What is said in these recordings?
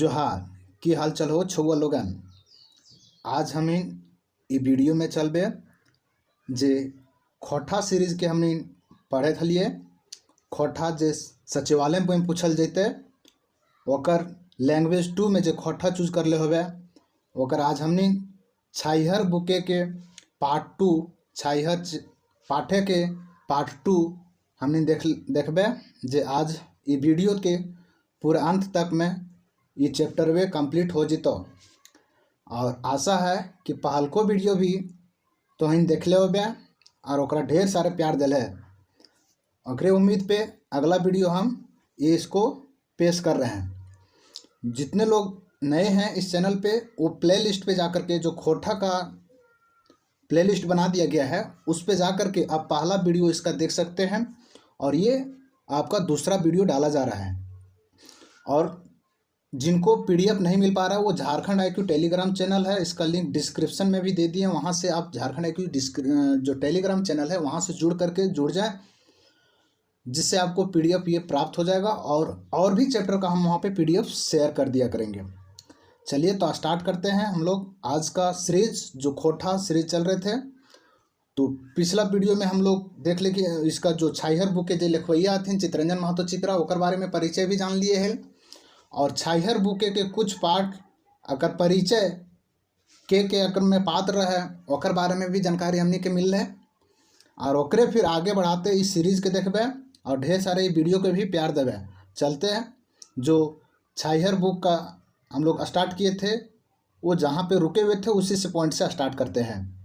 जोहार की हाल चल हो छुआ लोगन। आज हम ई वीडियो में चलबे जे खोटा सीरीज के हमने पढ़े थलिए। खोटा जे सचिवालय में पूछल जैते ओकर लैंग्वेज 2 में जे खोटा चूज कर ले होबे ओकर आज हमने छाइहर बुके के पार्ट 2 छाइहर पाठे के पार्ट 2 हमने देखबे जे आज ई वीडियो के पूरा अंत तक में ये चैप्टर वे कंप्लीट हो जितो। और आशा है कि पहलको वीडियो भी तो हम देख ले होबे और ओकरा ढेर सारे प्यार दिले। ओकरे उम्मीद पे अगला वीडियो हम ये इसको पेश कर रहे हैं। जितने लोग नए हैं इस चैनल पे वो प्ले लिस्ट पे जाकर के जो खोटा का प्ले लिस्ट बना दिया गया है उस पे जाकर के आप पहला वीडियो इसका देख सकते हैं और ये आपका दूसरा वीडियो डाला जा रहा है। और जिनको पीडीएफ नहीं मिल पा रहा है वो झारखंड आईक्यू टेलीग्राम चैनल है, इसका लिंक डिस्क्रिप्शन में भी दे दिए। वहाँ से आप झारखंड आईक्यू जो टेलीग्राम चैनल है वहाँ से जुड़ जाएं, जिससे आपको पीडीएफ ये प्राप्त हो जाएगा और भी चैप्टर का हम वहाँ पे पीडीएफ शेयर कर दिया करेंगे। चलिए तो स्टार्ट करते हैं हम लोग आज का सीरीज जो खोटा सीरीज चल रहे थे। तो पिछला वीडियो में हम लोग देख ले कि इसका जो छाइहर बुक के जो लिखवैया थे चित्रंजन महतो चित्रा ओकर बारे में परिचय भी जान लिए है। और छाइहर बुके के कुछ पार्ट अगर परिचय के अकर में पात्र है ओकर बारे में भी जानकारी हमने के मिल है। और ओकरे फिर आगे बढ़ाते इस सीरीज के देखबे और ढेर सारे वीडियो के भी प्यार देवे। चलते हैं जो छाइहर बुक का हम लोग स्टार्ट किए थे वो जहाँ पे रुके हुए थे उसी से पॉइंट से स्टार्ट करते हैं।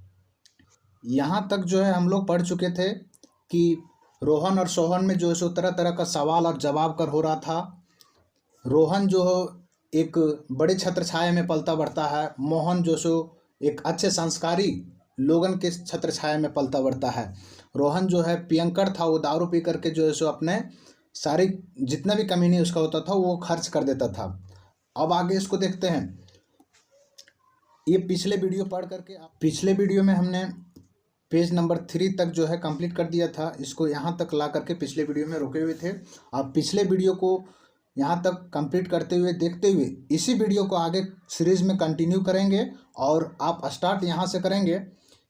यहाँ तक जो है हम लोग पढ़ चुके थे कि रोहन और सोहन में जो है सो तरह तरह का सवाल और जवाब कर हो रहा था। रोहन जो एक बड़े छत्र छाया में पलता बढ़ता है, मोहन जो सो एक अच्छे संस्कारी लोगन के छत्र छाया में पलता बढ़ता है। रोहन जो है पियंकर था, वो दारू पी करके जो है सो अपने सारी जितना भी कमीनी उसका होता था वो खर्च कर देता था। अब आगे इसको देखते हैं। ये पिछले वीडियो पढ़ करके पिछले वीडियो में हमने पेज नंबर 3 तक जो है कंप्लीट कर दिया था। इसको यहाँ तक ला करके पिछले वीडियो में रुके हुए थे। अब पिछले वीडियो को यहाँ तक कंप्लीट करते हुए देखते हुए इसी वीडियो को आगे सीरीज में कंटिन्यू करेंगे और आप स्टार्ट यहाँ से करेंगे।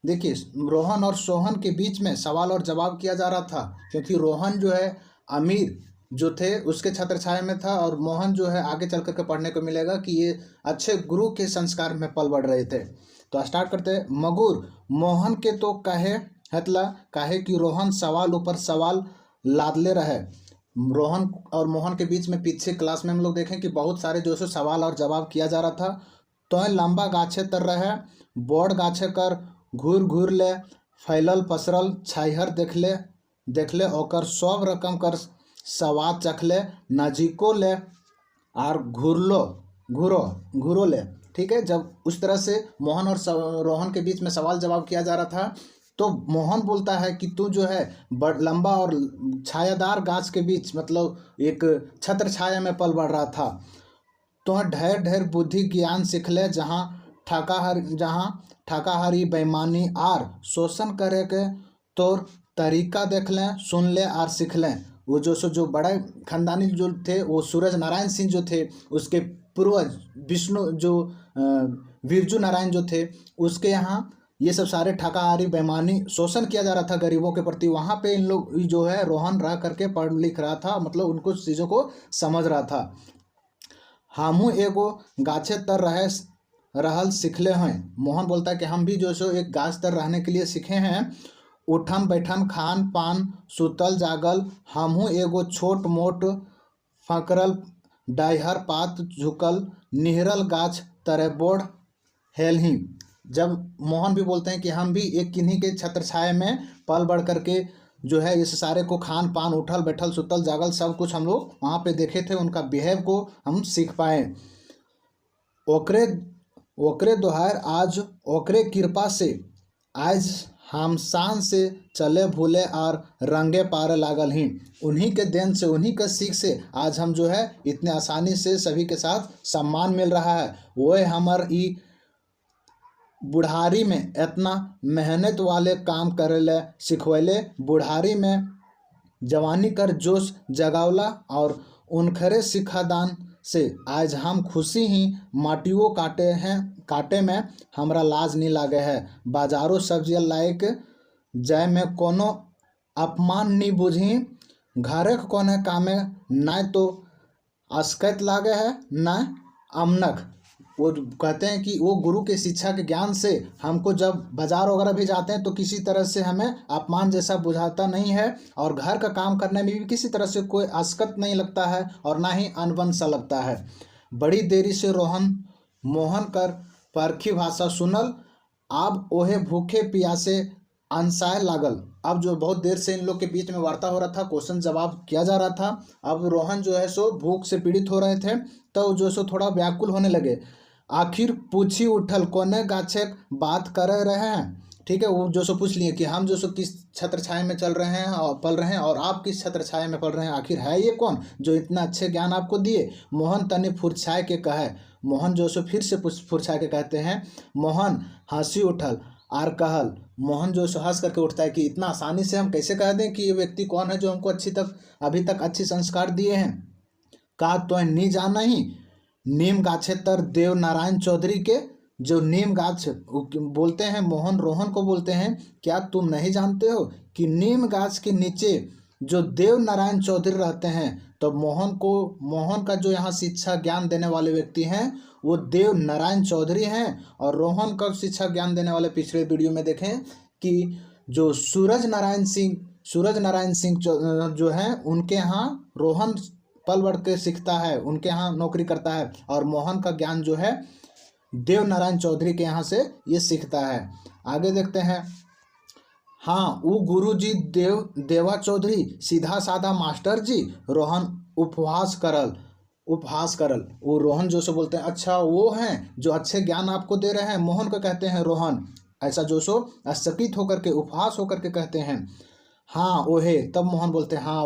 देखिए रोहन और सोहन के बीच में सवाल और जवाब किया जा रहा था, क्योंकि रोहन जो है अमीर जो थे उसके छत्र छाया में था और मोहन जो है आगे चल करके पढ़ने को मिलेगा कि ये अच्छे गुरु के संस्कार में पल बढ़ रहे थे। तो स्टार्ट करते हैं। मगुर मोहन के तो कहे हतला काहे कि रोहन सवाल ऊपर सवाल लादले रहे। रोहन और मोहन के बीच में पीछे क्लास में हम लोग देखें कि बहुत सारे जो है सवाल और जवाब किया जा रहा था। तो लंबा गाछे तर रहे बड़ गाछे कर घूर घूर ले फैलल पसरल छाइहर देख ले ओकर सब रकम कर सवाद चखले नजीको ले और घूरो ले। ठीक है, जब उस तरह से मोहन और रोहन के बीच में सवाल जवाब किया जा रहा था तो मोहन बोलता है कि तू जो है लंबा और छायादार गाछ के बीच मतलब एक छत्र छाया में पल बढ़ रहा था। तो ढेर ढेर बुद्धि ज्ञान सीख ले जहाँ ठाकाहारी बेईमानी आर शोषण करे के तोर तरीका देख लें सुन ले और सीख लें। वो जो बड़े खानदानी जो थे वो सूरज नारायण सिंह जो थे उसके पूर्वज विष्णु जो बिरजू नारायण जो थे उसके यहाँ ये सब सारे ठाकाहारी बेईमानी शोषण किया जा रहा था गरीबों के प्रति। वहाँ पे इन लोग जो है रोहन रह करके पढ़ लिख रहा था, मतलब उनको चीज़ों को समझ रहा था। हमू एगो गाछे तर रहल सीखले हैं। मोहन बोलता है कि हम भी जो सो एक गाछ तर रहने के लिए सीखे हैं। उठन बैठन खान पान सुतल जागल हमू एगो छोट मोट फकरल डाइहर पात झुकल निहरल गाछ तरे बोढ़ हेलही। जब मोहन भी बोलते हैं कि हम भी एक किन्हीं के छत्र छाया में पल बढ़ करके जो है इस सारे को खान पान उठल बैठल सुतल जागल सब कुछ हम लोग वहाँ पे देखे थे, उनका बिहेव को हम सीख पाए। ओकरे दोहार आज ओकरे कृपा से आज हम शान से चले भूले और रंगे पारे लागल ही। उन्हीं के देन से उन्हीं के सीख से आज हम जो है इतने आसानी से सभी के साथ सम्मान मिल रहा है। वो हमार ई बुढ़ारी में इतना मेहनत वाले काम करेले सिखवैले, बुढ़ारी में जवानी कर जोश जगावला और उनखरे से आज हम खुशी ही माटियो काटे में हमरा लाज नहीं लागे है। बाजारो सब्जी लायक जाय में कोनो अपमान नहीं बुझी। घरे कोने कामे न तो अस्कत लागे है न अमनक। वो कहते हैं कि वो गुरु के शिक्षा के ज्ञान से हमको जब बाजार वगैरह भी जाते हैं तो किसी तरह से हमें अपमान जैसा बुझाता नहीं है, और घर का काम करने में भी किसी तरह से कोई अस्कत नहीं लगता है और ना ही अनबन सा लगता है। बड़ी देरी से मोहन कर परखी भाषा सुनल, अब ओहे भूखे प्यासे अनसाय लागल। अब जो बहुत देर से इन लोग के बीच में वार्ता हो रहा था, क्वेश्चन जवाब किया जा रहा था। अब रोहन जो है सो भूख से पीड़ित हो रहे थे, तो जो सो थोड़ा व्याकुल होने लगे। आखिर पूछी उठल कोने गाछे बात कर रहे हैं। ठीक है, वो जो सो पूछ लिए कि हम जो सो किस छत्र छाया में चल रहे हैं और पल रहे हैं, और आप किस छत्र छाया में पल रहे हैं। आखिर है ये कौन जो इतना अच्छे ज्ञान आपको दिए। मोहन तने फुरछाए के कहे। मोहन जो सो फिर से फुरछा के कहते हैं। मोहन हंसी उठल आर कहल। मोहन जो सो हंस करके उठता है कि इतना आसानी से हम कैसे कह दें कि ये व्यक्ति कौन है जो हमको अभी तक अच्छी संस्कार दिए हैं। का तो नहीं जाना ही नीम गाछे तर देव नारायण चौधरी के। जो नीम गाछ बोलते हैं, मोहन रोहन को बोलते हैं, क्या तुम नहीं जानते हो कि नीम गाछ के नीचे जो देव नारायण चौधरी रहते हैं। तो मोहन का जो यहाँ शिक्षा ज्ञान देने वाले व्यक्ति हैं वो देव नारायण चौधरी हैं। और रोहन का शिक्षा ज्ञान देने वाले पिछले वीडियो में देखें कि जो सूरज नारायण सिंह जो हैं उनके यहाँ रोहन पल बढ़ के सीखता है, उनके यहाँ नौकरी करता है। और मोहन का ज्ञान जो है देव नारायण चौधरी के यहाँ से ये सीखता है। आगे देखते हैं। हाँ, वो गुरुजी देवा चौधरी सीधा साधा मास्टर जी। रोहन उपहास करल। वो रोहन जो सो बोलते हैं, अच्छा वो हैं जो अच्छे ज्ञान आपको दे रहे हैं। मोहन को कहते हैं रोहन। ऐसा जो सो आश्चर्यचकित होकर के उपहास होकर के कहते हैं। हाँ वहे। तब मोहन बोलते हैं, हाँ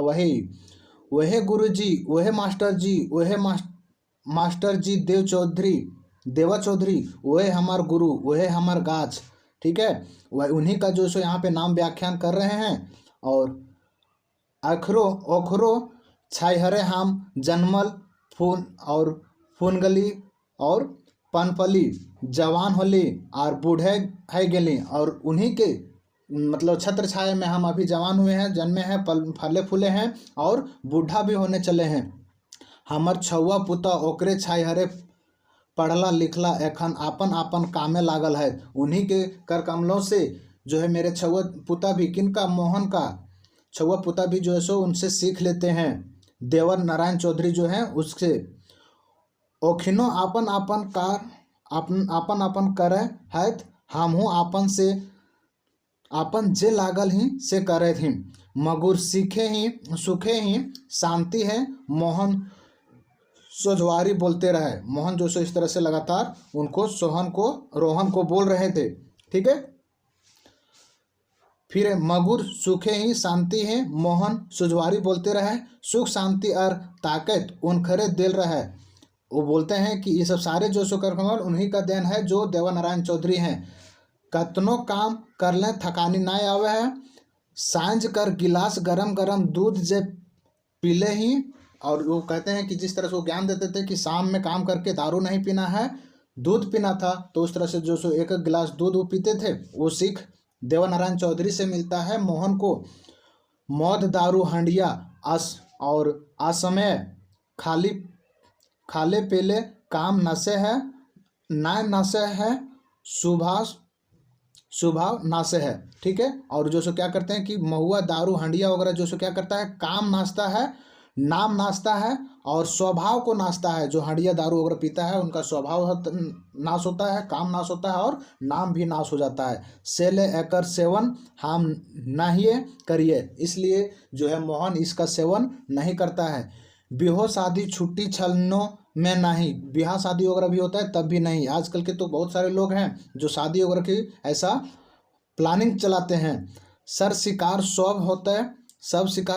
वहे गुरुजी, वहे मास्टर जी, वहे मास्टर जी देवा चौधरी, वहे हमार गुरु, वहे हमार गाछ। ठीक है, वह उन्हीं का जो सो यहाँ पे नाम व्याख्यान कर रहे हैं। और ओखरो छाइहरे हम जन्मल फूनगली और पनपली जवान होली और बूढ़े है गेली। और उन्हीं के मतलब छत्र छाया में हम अभी जवान हुए हैं, जन्मे हैं, फले फूले हैं और बूढ़ा भी होने चले हैं। हमर छौआ पुता ओकरे छाइहरे पढ़ला लिखला एखन आपन आपन कामे लागल है। उन्हीं के कर कमलों से जो है मेरे छौआ पुता भी, किनका, मोहन का छौआ पुता भी जो है सो उनसे सीख लेते हैं। देवर नारायण चौधरी जो हैं उससे ओखिनो आपन आपन करे है। हमहू आपन जे लागल ही से करे थी। मगुर सुखे ही शांति है। मोहन सोझवारी बोलते रहे। मोहन जो सो इस तरह से लगातार उनको रोहन को बोल रहे थे। ठीक है, फिर मगुर सुखे ही शांति है। मोहन सुझवारी बोलते रहे। सुख शांति और ताकत उनखरे दिल रहे। वो बोलते हैं कि ये सब सारे जो सो कर उन्हीं का देन है जो देवा नारायण चौधरी हैं। कतनो काम कर लें थकानी ना आवे है। सांझ कर गिलास गरम गरम दूध जे पीले ही। और वो कहते हैं कि जिस तरह से वो ज्ञान देते थे कि शाम में काम करके दारू नहीं पीना है, दूध पीना था, तो उस तरह से जो सो एक गिलास दूध वो पीते थे। वो सीख देवा नारायण चौधरी से मिलता है। मोहन को मौत दारू हंडिया और असमय खाले पेले काम नशे है, नाय नशे है, स्वभाव नाशे है। ठीक है, और जो सो क्या करते हैं कि महुआ दारू हंडिया वगैरह जो सो क्या करता है, काम नाचता है, नाम नाचता है और स्वभाव को नाचता है। जो हंडिया दारू वगैरह पीता है उनका स्वभाव नाश होता है, काम नाश होता है और नाम भी नाश हो जाता है। सेले एकर सेवन हम नहीं करिए, इसलिए जो है मोहन इसका सेवन नहीं करता है। बिहो शादी छुट्टी छलनों में नहीं, ब्याह शादी वगैरह भी होता है तब भी नहीं। आजकल के तो बहुत सारे लोग हैं जो शादी वगैरह की ऐसा प्लानिंग चलाते हैं। सर शिकार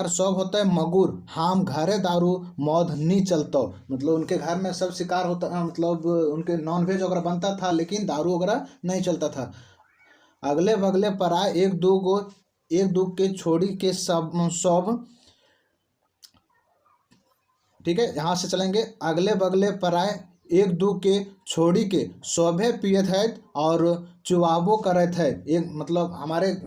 सब होता है मगुर हम घरे दारू मौध नहीं चलतो। मतलब उनके घर में सब शिकार होता, मतलब उनके नॉन वेज वगैरह बनता था लेकिन दारू वगैरह नहीं चलता था। अगले बगले पराए एक दो के छोड़ी के सब ठीक है, यहाँ से चलेंगे। अगले बगले पराए एक दू के छोड़ी के शोभे पियत है और चुवाबो करत है। एक मतलब हमारे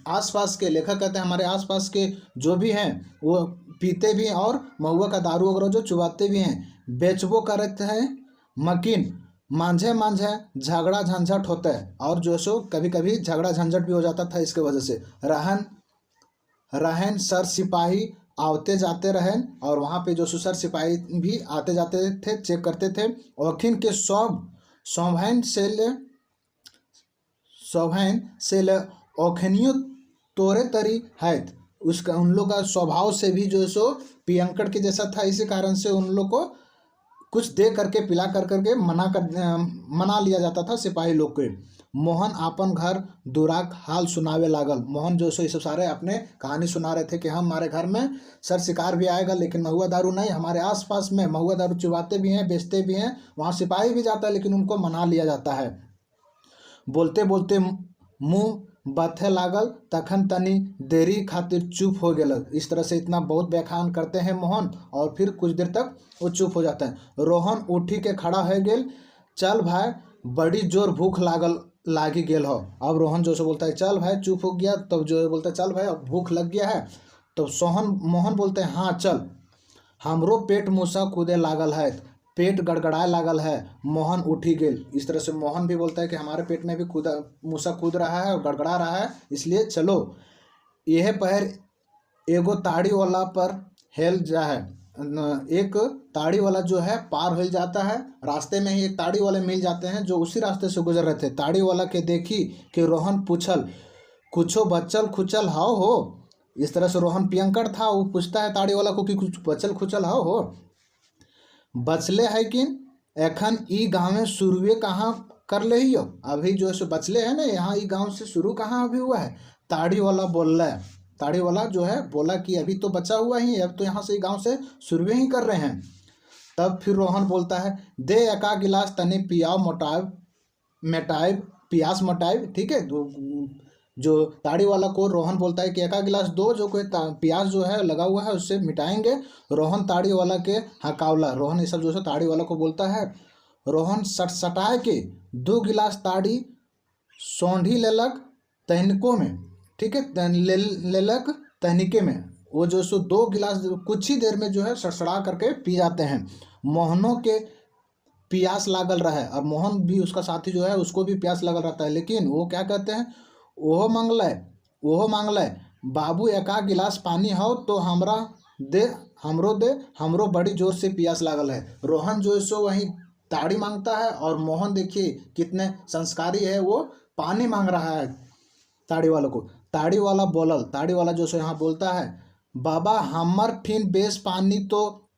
आसपास के लेखक कहते हैं हमारे आसपास के जो भी हैं वो पीते भी हैं और महुआ का दारू वगैरह जो चुवाते भी हैं। बेचबो करते हैं मकीन मांझे मांझे झगड़ा झंझट होता है, और जो सो कभी कभी झगड़ा झंझट भी हो जाता था इसके वजह से। रहन रहन सर सिपाही आते जाते रहें, और वहाँ पे जो सर सिपाही भी आते जाते थे, चेक करते थे। औखिन के सौभैन से ले औखनियो तोरे तरी है। उसका उन लोग का स्वभाव से भी जो सो पियंकड़ के जैसा था, इसी कारण से उन लोग को कुछ दे करके पिला करके मना लिया जाता था सिपाही लोग के। मोहन आपन घर दुराक हाल सुनावे लागल। मोहन जो सो ये सब सारे अपने कहानी सुना रहे थे कि हमारे घर में सर शिकार भी आएगा, लेकिन महुआ दारू नहीं। हमारे आसपास में महुआ दारू चुवाते भी हैं, बेचते भी हैं, वहाँ सिपाही भी जाता है, लेकिन उनको मना लिया जाता है। बोलते बोलते मुँह बथे लागल, तखन तनी देरी खातिर चुप हो गया। इस तरह से इतना बहुत व्याख्यान करते हैं मोहन, और फिर कुछ देर तक वो चुप हो जाता है। रोहन उठी के खड़ा हो गेल, चल भाई बड़ी जोर भूख लागी गेल हो। अब रोहन जो से बोलता है चल भाई, चुप हो गया, तब जो बोलता है चल भाई अब भूख लग गया है। तो मोहन बोलते हैं हाँ चल, हमरो पेट मूसा कूदे लागल है, पेट गड़गड़ाए लागल है। मोहन उठी गेल। इस तरह से मोहन भी बोलता है कि हमारे पेट में भी मूसा कूद रहा है और गड़गड़ा रहा है, इसलिए चलो। यह पहर एगो ताड़ी वाला पर हेल जा है। एक ताड़ी वाला जो है पार हो जाता है। रास्ते में ही एक ताड़ी वाले मिल जाते हैं जो उसी रास्ते से गुजर रहे थे। ताड़ी वाला के देखी कि रोहन पूछल कुछो बचल खुचल हाओ हो। इस तरह से रोहन पियंकड़ था, वो पूछता है ताड़ी वाला को कि कुछ बचल खुचल हाओ हो। बचले है कि एखन ई गाँव में शुरुए कहाँ कर ले ही हो। अभी जो है सो बचले है ना, यहाँ ई गाँव से शुरू कहाँ अभी हुआ है। ताड़ी वाला बोल रहा है, ताड़ी वाला जो है बोला कि अभी तो बचा हुआ ही, अब तो यहाँ से गांव से शुरुए ही कर रहे हैं। तब फिर रोहन बोलता है दे एका गिलास तने पियाओ मिटाइब पियास मटाइब। ठीक है, जो ताड़ी वाला को रोहन बोलता है कि एका गिलास दो, जो कोई प्यास जो है लगा हुआ है उससे मिटाएंगे। रोहन ताड़ी वाला के हकावला, रोहन ये सब जो है ताड़ी वाला को बोलता है। रोहन सटसटाए के 2 गिलास ताड़ी सौंधी लेलक तहनिकों में। ठीक है, लेलक तहनिके में। वो जो सो 2 गिलास कुछ ही देर में जो है सड़सड़ा करके पी जाते हैं। मोहनों के प्यास लागल रहा है, और मोहन भी उसका साथी जो है उसको भी प्यास लगल रहता है, लेकिन वो क्या कहते हैं ओहो मांगल बाबू एका गिलास पानी हो तो हमरो दे हमरो बड़ी जोर से प्यास लागल है। रोहन जो है सो वहीं ताड़ी मांगता है, और मोहन देखिए कितने संस्कारी है, वो पानी मांग रहा है ताड़ी वालों को। ताड़ी वाला जो सो यहाँ बोलता है बाबा हमर फिन बेस पानी तो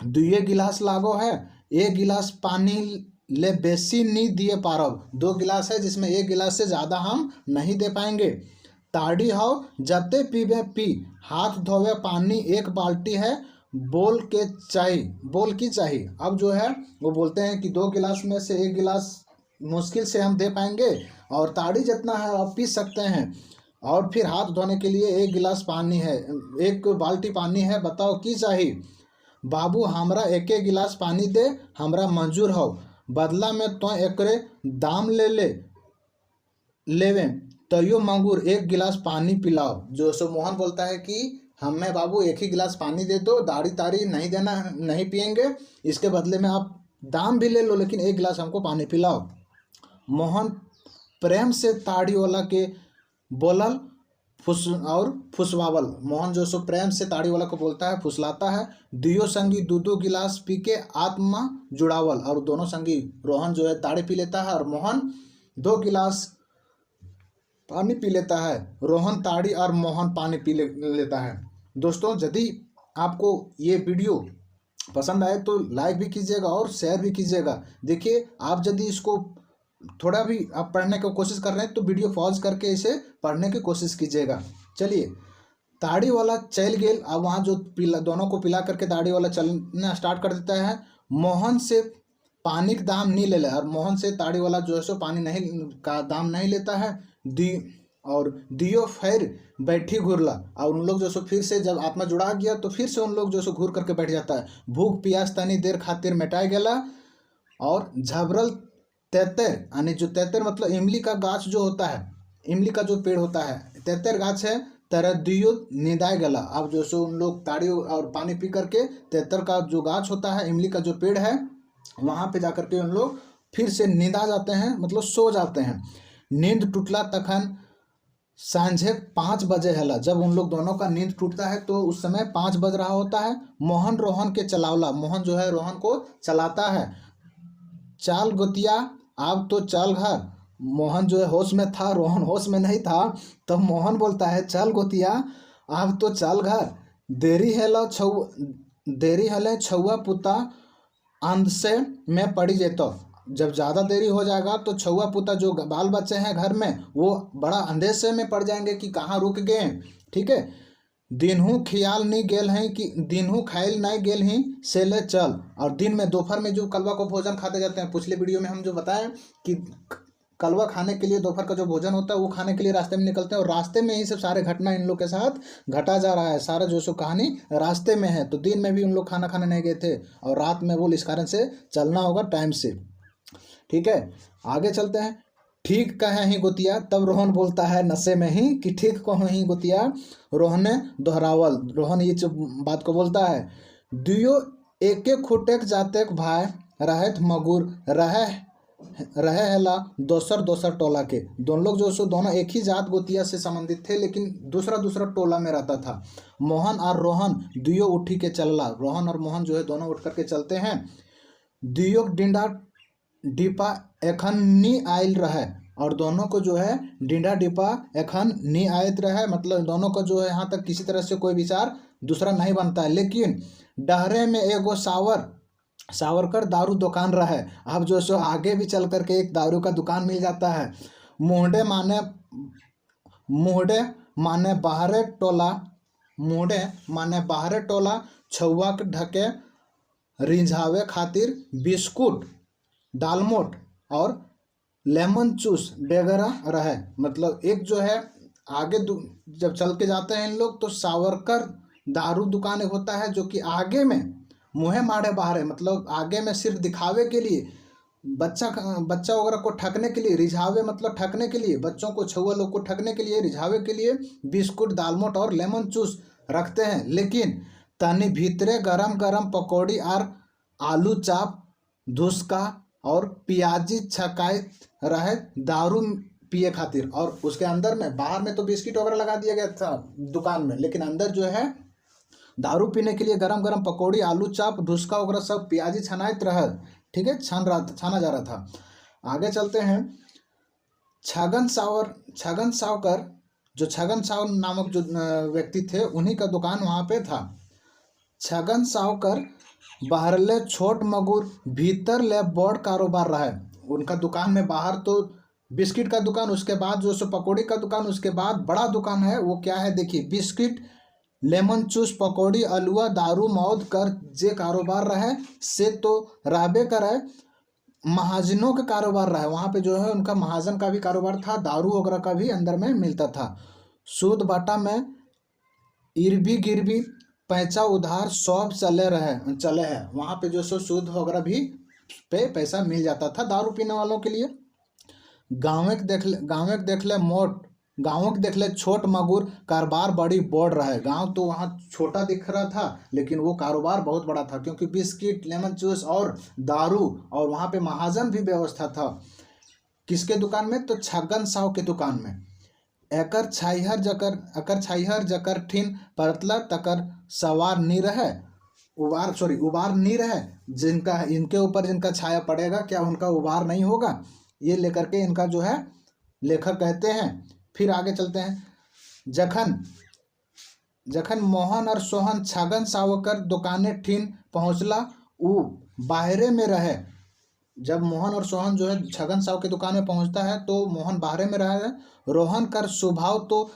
2 गिलास लागो है, 1 गिलास पानी ले बेसी नहीं दिए पारब। 2 गिलास है जिसमें 1 गिलास से ज़्यादा हम नहीं दे पाएंगे। ताड़ी हो जते पीबे पी, हाथ धोवे पानी 1 बाल्टी है, बोल की चाहिए। अब जो है वो बोलते हैं कि 2 गिलास में से 1 गिलास मुश्किल से हम दे पाएंगे, और ताड़ी जितना है आप पी सकते हैं। और फिर हाथ धोने के लिए 1 गिलास पानी है, 1 बाल्टी पानी है, बताओ की चाहिए। बाबू हमरा 1 गिलास पानी दे, हमरा मंजूर हो, बदला में तो एकरे दाम लेवे तयो मंगूर 1 गिलास पानी पिलाओ। जो सो मोहन बोलता है कि हमें बाबू 1 ही गिलास पानी दे दो, दाढ़ी ताड़ी नहीं देना, नहीं पियेंगे, इसके बदले में आप दाम भी ले लो, लेकिन 1 गिलास हमको पानी पिलाओ। मोहन प्रेम से ताड़ी वाला के बोलल फुसवावल। मोहन जो सो प्रेम से ताड़ी वाला को बोलता है, फुसलाता है। दियो संगी 2 गिलास पी के आत्मा जुड़ावल, और दोनों संगी रोहन जो है ताड़ी पी लेता है, और मोहन 2 गिलास पानी पी लेता है। रोहन ताड़ी और मोहन पानी पी लेता है। दोस्तों यदि आपको ये वीडियो पसंद आए तो लाइक भी कीजिएगा और शेयर भी कीजिएगा। देखिए आप यदि इसको थोड़ा भी आप पढ़ने की कोशिश कर रहे हैं तो वीडियो पॉज करके इसे पढ़ने की कोशिश कीजिएगा। चलिए, ताड़ी वाला चल गेल। अब वहाँ जो दोनों को पिला करके ताड़ी वाला चलना स्टार्ट कर देता है। मोहन से पानी का दाम नहीं ले ले, और मोहन से ताड़ी वाला जो है सो पानी नहीं का दाम नहीं लेता है। और दियो फिर बैठी घुरला, और उन लोग जो सो फिर से जब आत्मा जुड़ा गया तो फिर से उन लोग जो सो घूर करके बैठ जाता है। भूख प्यास तनी देर खातिर मिटाई गेला, और झबरल तेतर, यानी जो तेतर मतलब इमली का गाछ जो होता है, इमली का जो पेड़ होता है, तेतर गाछ है, तरह दियो निदाय गला। अब जो सो उन लोग ताड़ी और पानी पी करके तेतर का जो गाछ होता है, इमली का जो पेड़ है, वहाँ पे जाकर के उन लोग फिर से नींद आ जाते हैं, मतलब सो जाते हैं। नींद टूटला तखन सांझे 5 बजे हला। जब उन लोग दोनों का नींद टूटता है तो उस समय 5 बज रहा होता है। मोहन रोहन के चलावला, मोहन जो है रोहन को चलाता है। चाल गोतिया अब तो चल घर। मोहन जो है होश में था, रोहन होश में नहीं था, तो मोहन बोलता है चल गोतिया अब तो चल घर। देरी हले छुआ पुता अंधसे में पड़ी जेतो। जब ज़्यादा देरी हो जाएगा तो छुआ पुता जो बाल बच्चे हैं घर में, वो बड़ा अंधेसे में पड़ जाएंगे कि कहाँ रुक गए। ठीक है, दिनहू खियाल नहीं गेल हैं कि दिनहू खाइल नहीं गेल ही से ले चल। और दिन में दोपहर में जो कलवा को भोजन खाते जाते हैं, पिछले वीडियो में हम जो बताएं कि कलवा खाने के लिए दोपहर का जो भोजन होता है वो खाने के लिए रास्ते में निकलते हैं, और रास्ते में ही सब सारे घटना इन लोग के साथ घटा जा रहा है। सारा जो सो कहानी रास्ते में है। तो दिन में भी उन लोग खाना खाने नहीं गए थे, और रात में वो इस कारण से चलना होगा टाइम से। ठीक है, आगे चलते हैं। ठीक कहे ही गोतिया, तब रोहन बोलता है नशे में ही कि ठीक कहो ही गोतिया। रोहन ने दोहरावल, रोहन ये जो बात को बोलता है, दियो एक एक खुटेक जातेक भाई रहत मगुर रहे हैला दोसर दोसर टोला के। दोनों लोग जो सो दोनों एक ही जात गोतिया से संबंधित थे, लेकिन दूसरा दूसरा टोला में रहता था। मोहन और रोहन दियो उठी के चलला। रोहन और मोहन जो है दोनों उठ करके चलते हैं। दियो डिंडा डिपा एखन नी आयल रहे, और दोनों को जो है डिंडा डिपा एखन नी आयत रहे, मतलब दोनों को जो है यहाँ तक किसी तरह से कोई विचार दूसरा नहीं बनता है। लेकिन डहरे में एगो सावरकर दारू दुकान रहे। अब जो सो आगे भी चल करके एक दारू का दुकान मिल जाता है। मुहडे माने बाहरे टोला छुआ के ढके रिझावे खातिर बिस्कुट दालमोट और लेमन जूस वगैरह रहे। मतलब एक जो है आगे जब चल के जाते हैं इन लोग तो सावरकर दारू दुकान एक होता है, जो कि आगे में मुँहे मारे बाहर है, मतलब आगे में सिर्फ दिखावे के लिए, बच्चा वगैरह को ठगने के लिए, रिझावे मतलब ठगने के लिए, बच्चों को छुआ लोग को ठगने के लिए, रिझावे के लिए बिस्कुट दालमोट और लेमन जूस रखते हैं। लेकिन तनी भीतरे गरम गरम पकौड़ी और आलू चाप धुसका और प्याजी छकायत रहे दारू पिए खातिर। और उसके अंदर में, बाहर में तो बिस्किट वगैरह लगा दिया गया था दुकान में, लेकिन अंदर जो है दारू पीने के लिए गरम गरम पकौड़ी आलू चाप धुसका वगैरह सब प्याजी छनाइत रहा। ठीक है, छाना जा रहा था। आगे चलते हैं। छगन सावकर, जो छगन साव नामक जो व्यक्ति थे, उन्हीं का दुकान वहाँ पे था। छगन सावकर बाहरले छोट मगुर भीतर ले बड़ कारोबार रहा है। उनका दुकान में बाहर तो बिस्किट का दुकान, उसके बाद जो सो पकौड़ी का दुकान, उसके बाद बड़ा दुकान है। वो क्या है देखिए, बिस्किट लेमन जूस पकौड़ी अलुआ दारू मौद कर जे कारोबार रहे से तो राबे करे। महाजनों का कारोबार रहा है, वहाँ पे जो है उनका महाजन का भी कारोबार था, दारू वगैरह का भी अंदर में मिलता था। सूद बाटा में इरबी गिरबी पैसा उधार सब चले हैं। वहाँ पे जो सो सूद वगैरह भी पे पैसा मिल जाता था दारू पीने वालों के लिए। गाँव के देखले छोट मगुर कारोबार बड़ी बढ़ रहा है। गांव तो वहाँ छोटा दिख रहा था, लेकिन वो कारोबार बहुत बड़ा था, क्योंकि बिस्किट लेमन जूस और दारू, और वहाँ पे महाजन भी व्यवस्था था। किसके दुकान में? तो छगन साव के दुकान में। एकर छाइहर जकर ठीन परतला तकर सवार नहीं रहे, उबार नहीं रहे। जिनका इनके ऊपर जिनका छाया पड़ेगा, क्या उनका उबार नहीं होगा? ये लेकर के इनका जो है लेखक कहते हैं। फिर आगे चलते हैं। जखन मोहन और सोहन छगन सावकर दुकाने ठीन पहुँचला, उ बाहरे में रहे। जब मोहन और सोहन जो है छगन साव की दुकान में पहुंचता है तो मोहन बाहरे में रहा है। रोहन कर स्वभाव तो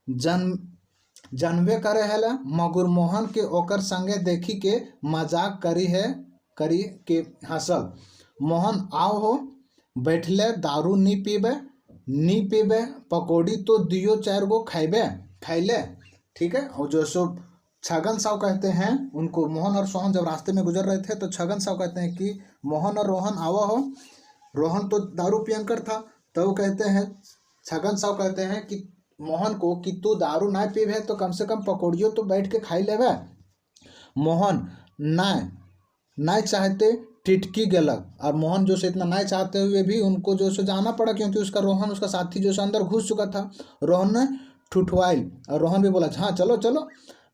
जानबे करे है, मगर मोहन के ओकर संगे देखी के मजाक करी के हंसल। मोहन आओ हो बैठले दारू नहीं पीबे, नी पीबे पकौड़ी तो दियो 4 गो खैबे खैले। ठीक है। और जो सो छगन साव कहते हैं उनको, मोहन और सोहन जब रास्ते में गुजर रहे थे तो छगन साव कहते हैं कि मोहन और रोहन आवा हो। रोहन तो दारू पियंकर था, तो वो कहते हैं, छगन साव कहते हैं कि मोहन को कि तू दारू ना पीबे तो कम से कम पकौड़ियों तो बैठ के खाई लेवे। मोहन ना चाहते टिटकी गलक, और मोहन जो से इतना ना चाहते हुए भी उनको जो से जाना पड़ा, क्योंकि उसका रोहन उसका साथी जो से अंदर घुस चुका था। रोहन ने ठुठवाइल और रोहन भी बोला हाँ चलो चलो।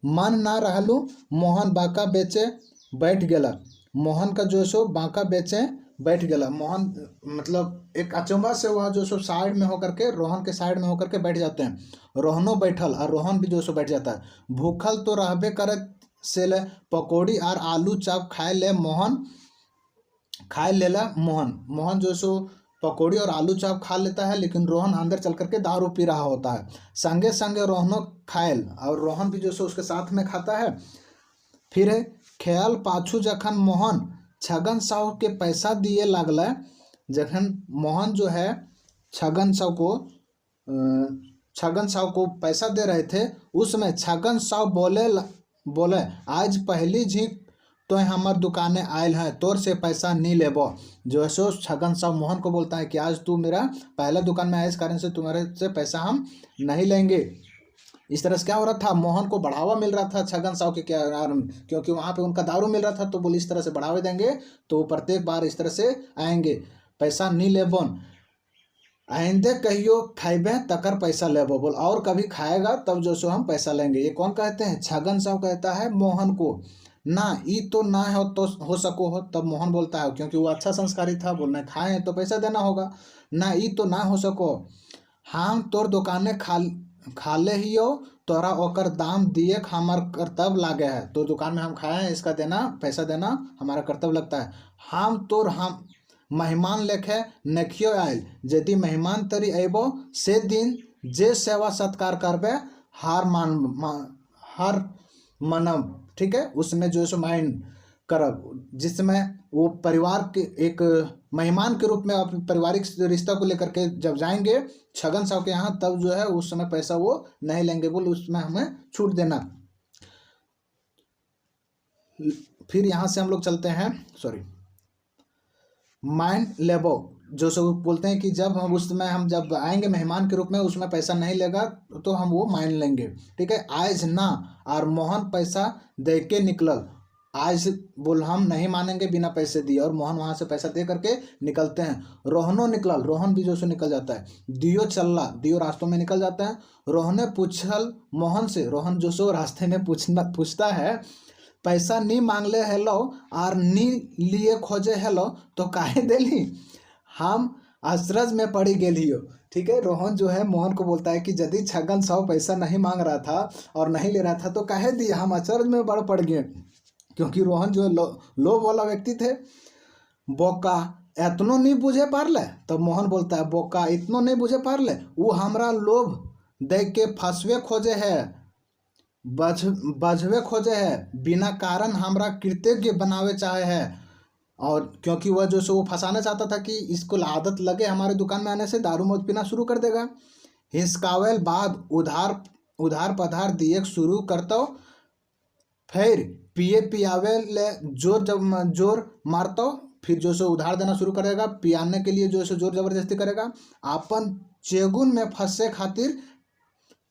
मन ना रहलू मोहन बांका बेचे बैठ गेला। मोहन का जो सो बांका बेचे बैठ गेला। मोहन मतलब एक अचंभा से वह जो सो साइड में होकर के, रोहन के साइड में होकर के बैठ जाते हैं। रोहनो बैठल और रोहन भी जो सो बैठ जाता है। भूखल तो रहबे करे से ले पकौड़ी और आलू चाप खाए ले मोहन खाए लेला। मोहन जो सो पकौड़ी और आलू चाप खा लेता है, लेकिन रोहन अंदर चल करके दारू पी रहा होता है। संगे संगे रोहनो खायल, और रोहन भी जो सो उसके साथ में खाता है। फिर ख्याल पाछू जखन मोहन छगन साहू के पैसा दिए लगल, जखन मोहन जो है छगन साहू को पैसा दे रहे थे, उसमें छगन साहू बोले आज पहली झींक तो हमार दुकाने आयल है, तोर से पैसा नहीं लेबो। जो है सो छगन साहब मोहन को बोलता है कि आज तू मेरा पहला दुकान में आया, इस कारण से तुम्हारे से पैसा हम नहीं लेंगे। इस तरह से क्या हो रहा था, मोहन को बढ़ावा मिल रहा था छगन साहब के कारण, क्योंकि वहाँ पे उनका दारू मिल रहा था। तो बोले इस तरह से बढ़ावे देंगे तो प्रत्येक बार इस तरह से आएंगे, पैसा नहीं लेबोन, आइंदे कहियो खाइबे तकर पैसा लेबो बोल, और कभी खाएगा तब जो सो हम पैसा लेंगे। ये कौन कहते हैं, छगन साहब कहता है मोहन को। ना ई तो ना हो तो हो सको हो, तब मोहन बोलता है, क्योंकि वो अच्छा संस्कारी था, बोलना खाए तो पैसा देना होगा। ना ई तो ना हो सको, हम तोर दुकाने खाले ही हो, तोरा ओकर दाम दिए हमार कर्तव्य लागे है। तो दुकान में हम खाए हैं, इसका देना पैसा देना हमारा कर्तव्य लगता है। हम मेहमान लेखे नखियो आयल, यदि मेहमान तरी अबो से दिन जे सेवा सत्कार करबे हार मानब। ठीक है। उसमें जो सो माइंड करब, जिसमें वो परिवार के एक मेहमान के रूप में अपने पारिवारिक रिश्ता को लेकर के जब जाएंगे छगन साहब के यहाँ, तब जो है उस समय पैसा वो नहीं लेंगे, बोल उसमें हमें छूट देना। फिर यहाँ से हम लोग चलते हैं, माइंड लेबो, जो सब बोलते हैं कि जब हम उसमें हम जब आएंगे मेहमान के रूप में, उसमें पैसा नहीं लेगा तो हम वो मान लेंगे। ठीक है। आज ना, और मोहन पैसा दे के निकलल, आज बोल हम नहीं मानेंगे बिना पैसे दिए, और मोहन वहाँ से पैसा दे करके निकलते हैं। रोहनो निकलल, रोहन भी जो सो निकल जाता है। दियो चलला, दियो रास्तों में निकल जाता है। रोहने पूछल मोहन से, रोहन जो सो रास्ते में पूछता है पैसा नहीं मांगले हेलो और नी लिए खोजे हेलो तो काहे देली, हम अचरज में पड़ी गेली हो। ठीक है। रोहन जो है मोहन को बोलता है कि यदि छगन साहब पैसा नहीं मांग रहा था और नहीं ले रहा था तो काहे दिया, हम अचरज में पड़ गए, क्योंकि रोहन जो लोभ वाला व्यक्ति थे। बोका एतनो नहीं बुझे पारले, तब मोहन बोलता है बोका इतनो नहीं बुझे पारले, वो हमरा लोभ दे के फंसवे खोजे है, बझवे खोजे है, बिना कारण हमरा कृतज्ञ बनावे चाहे है। और क्योंकि वह जो सो वो फंसाना चाहता था कि इसको आदत लगे हमारे दुकान में आने से दारू मौत पीना शुरू कर देगा। हिसकावेल बाद उधार पधार दिए शुरू करता, फिर पियावे ले जोर मारता, फिर जो सो उधार देना शुरू करेगा, पियाने के लिए जो सो जोर जबरदस्ती करेगा। आपन चेगुन में फंसे खातिर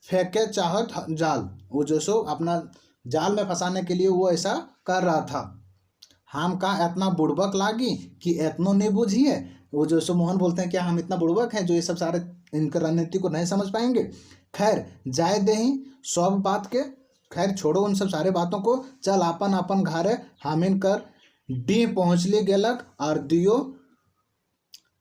फेंके चाहत जाल, वो जो सो अपना जाल में फंसाने के लिए वो ऐसा कर रहा था। हम का इतना बुड़बक लागी कि इतनो नहीं बुझिए, वो जो सो मोहन बोलते हैं क्या हम इतना बुड़बक हैं जो ये सब सारे इनके रणनीति को नहीं समझ पाएंगे। खैर जाए दे ही सब बात के, खैर छोड़ो उन सब सारे बातों को, चल अपन अपन घरे हामिन कर डी पहुँचली गेलक, और दियो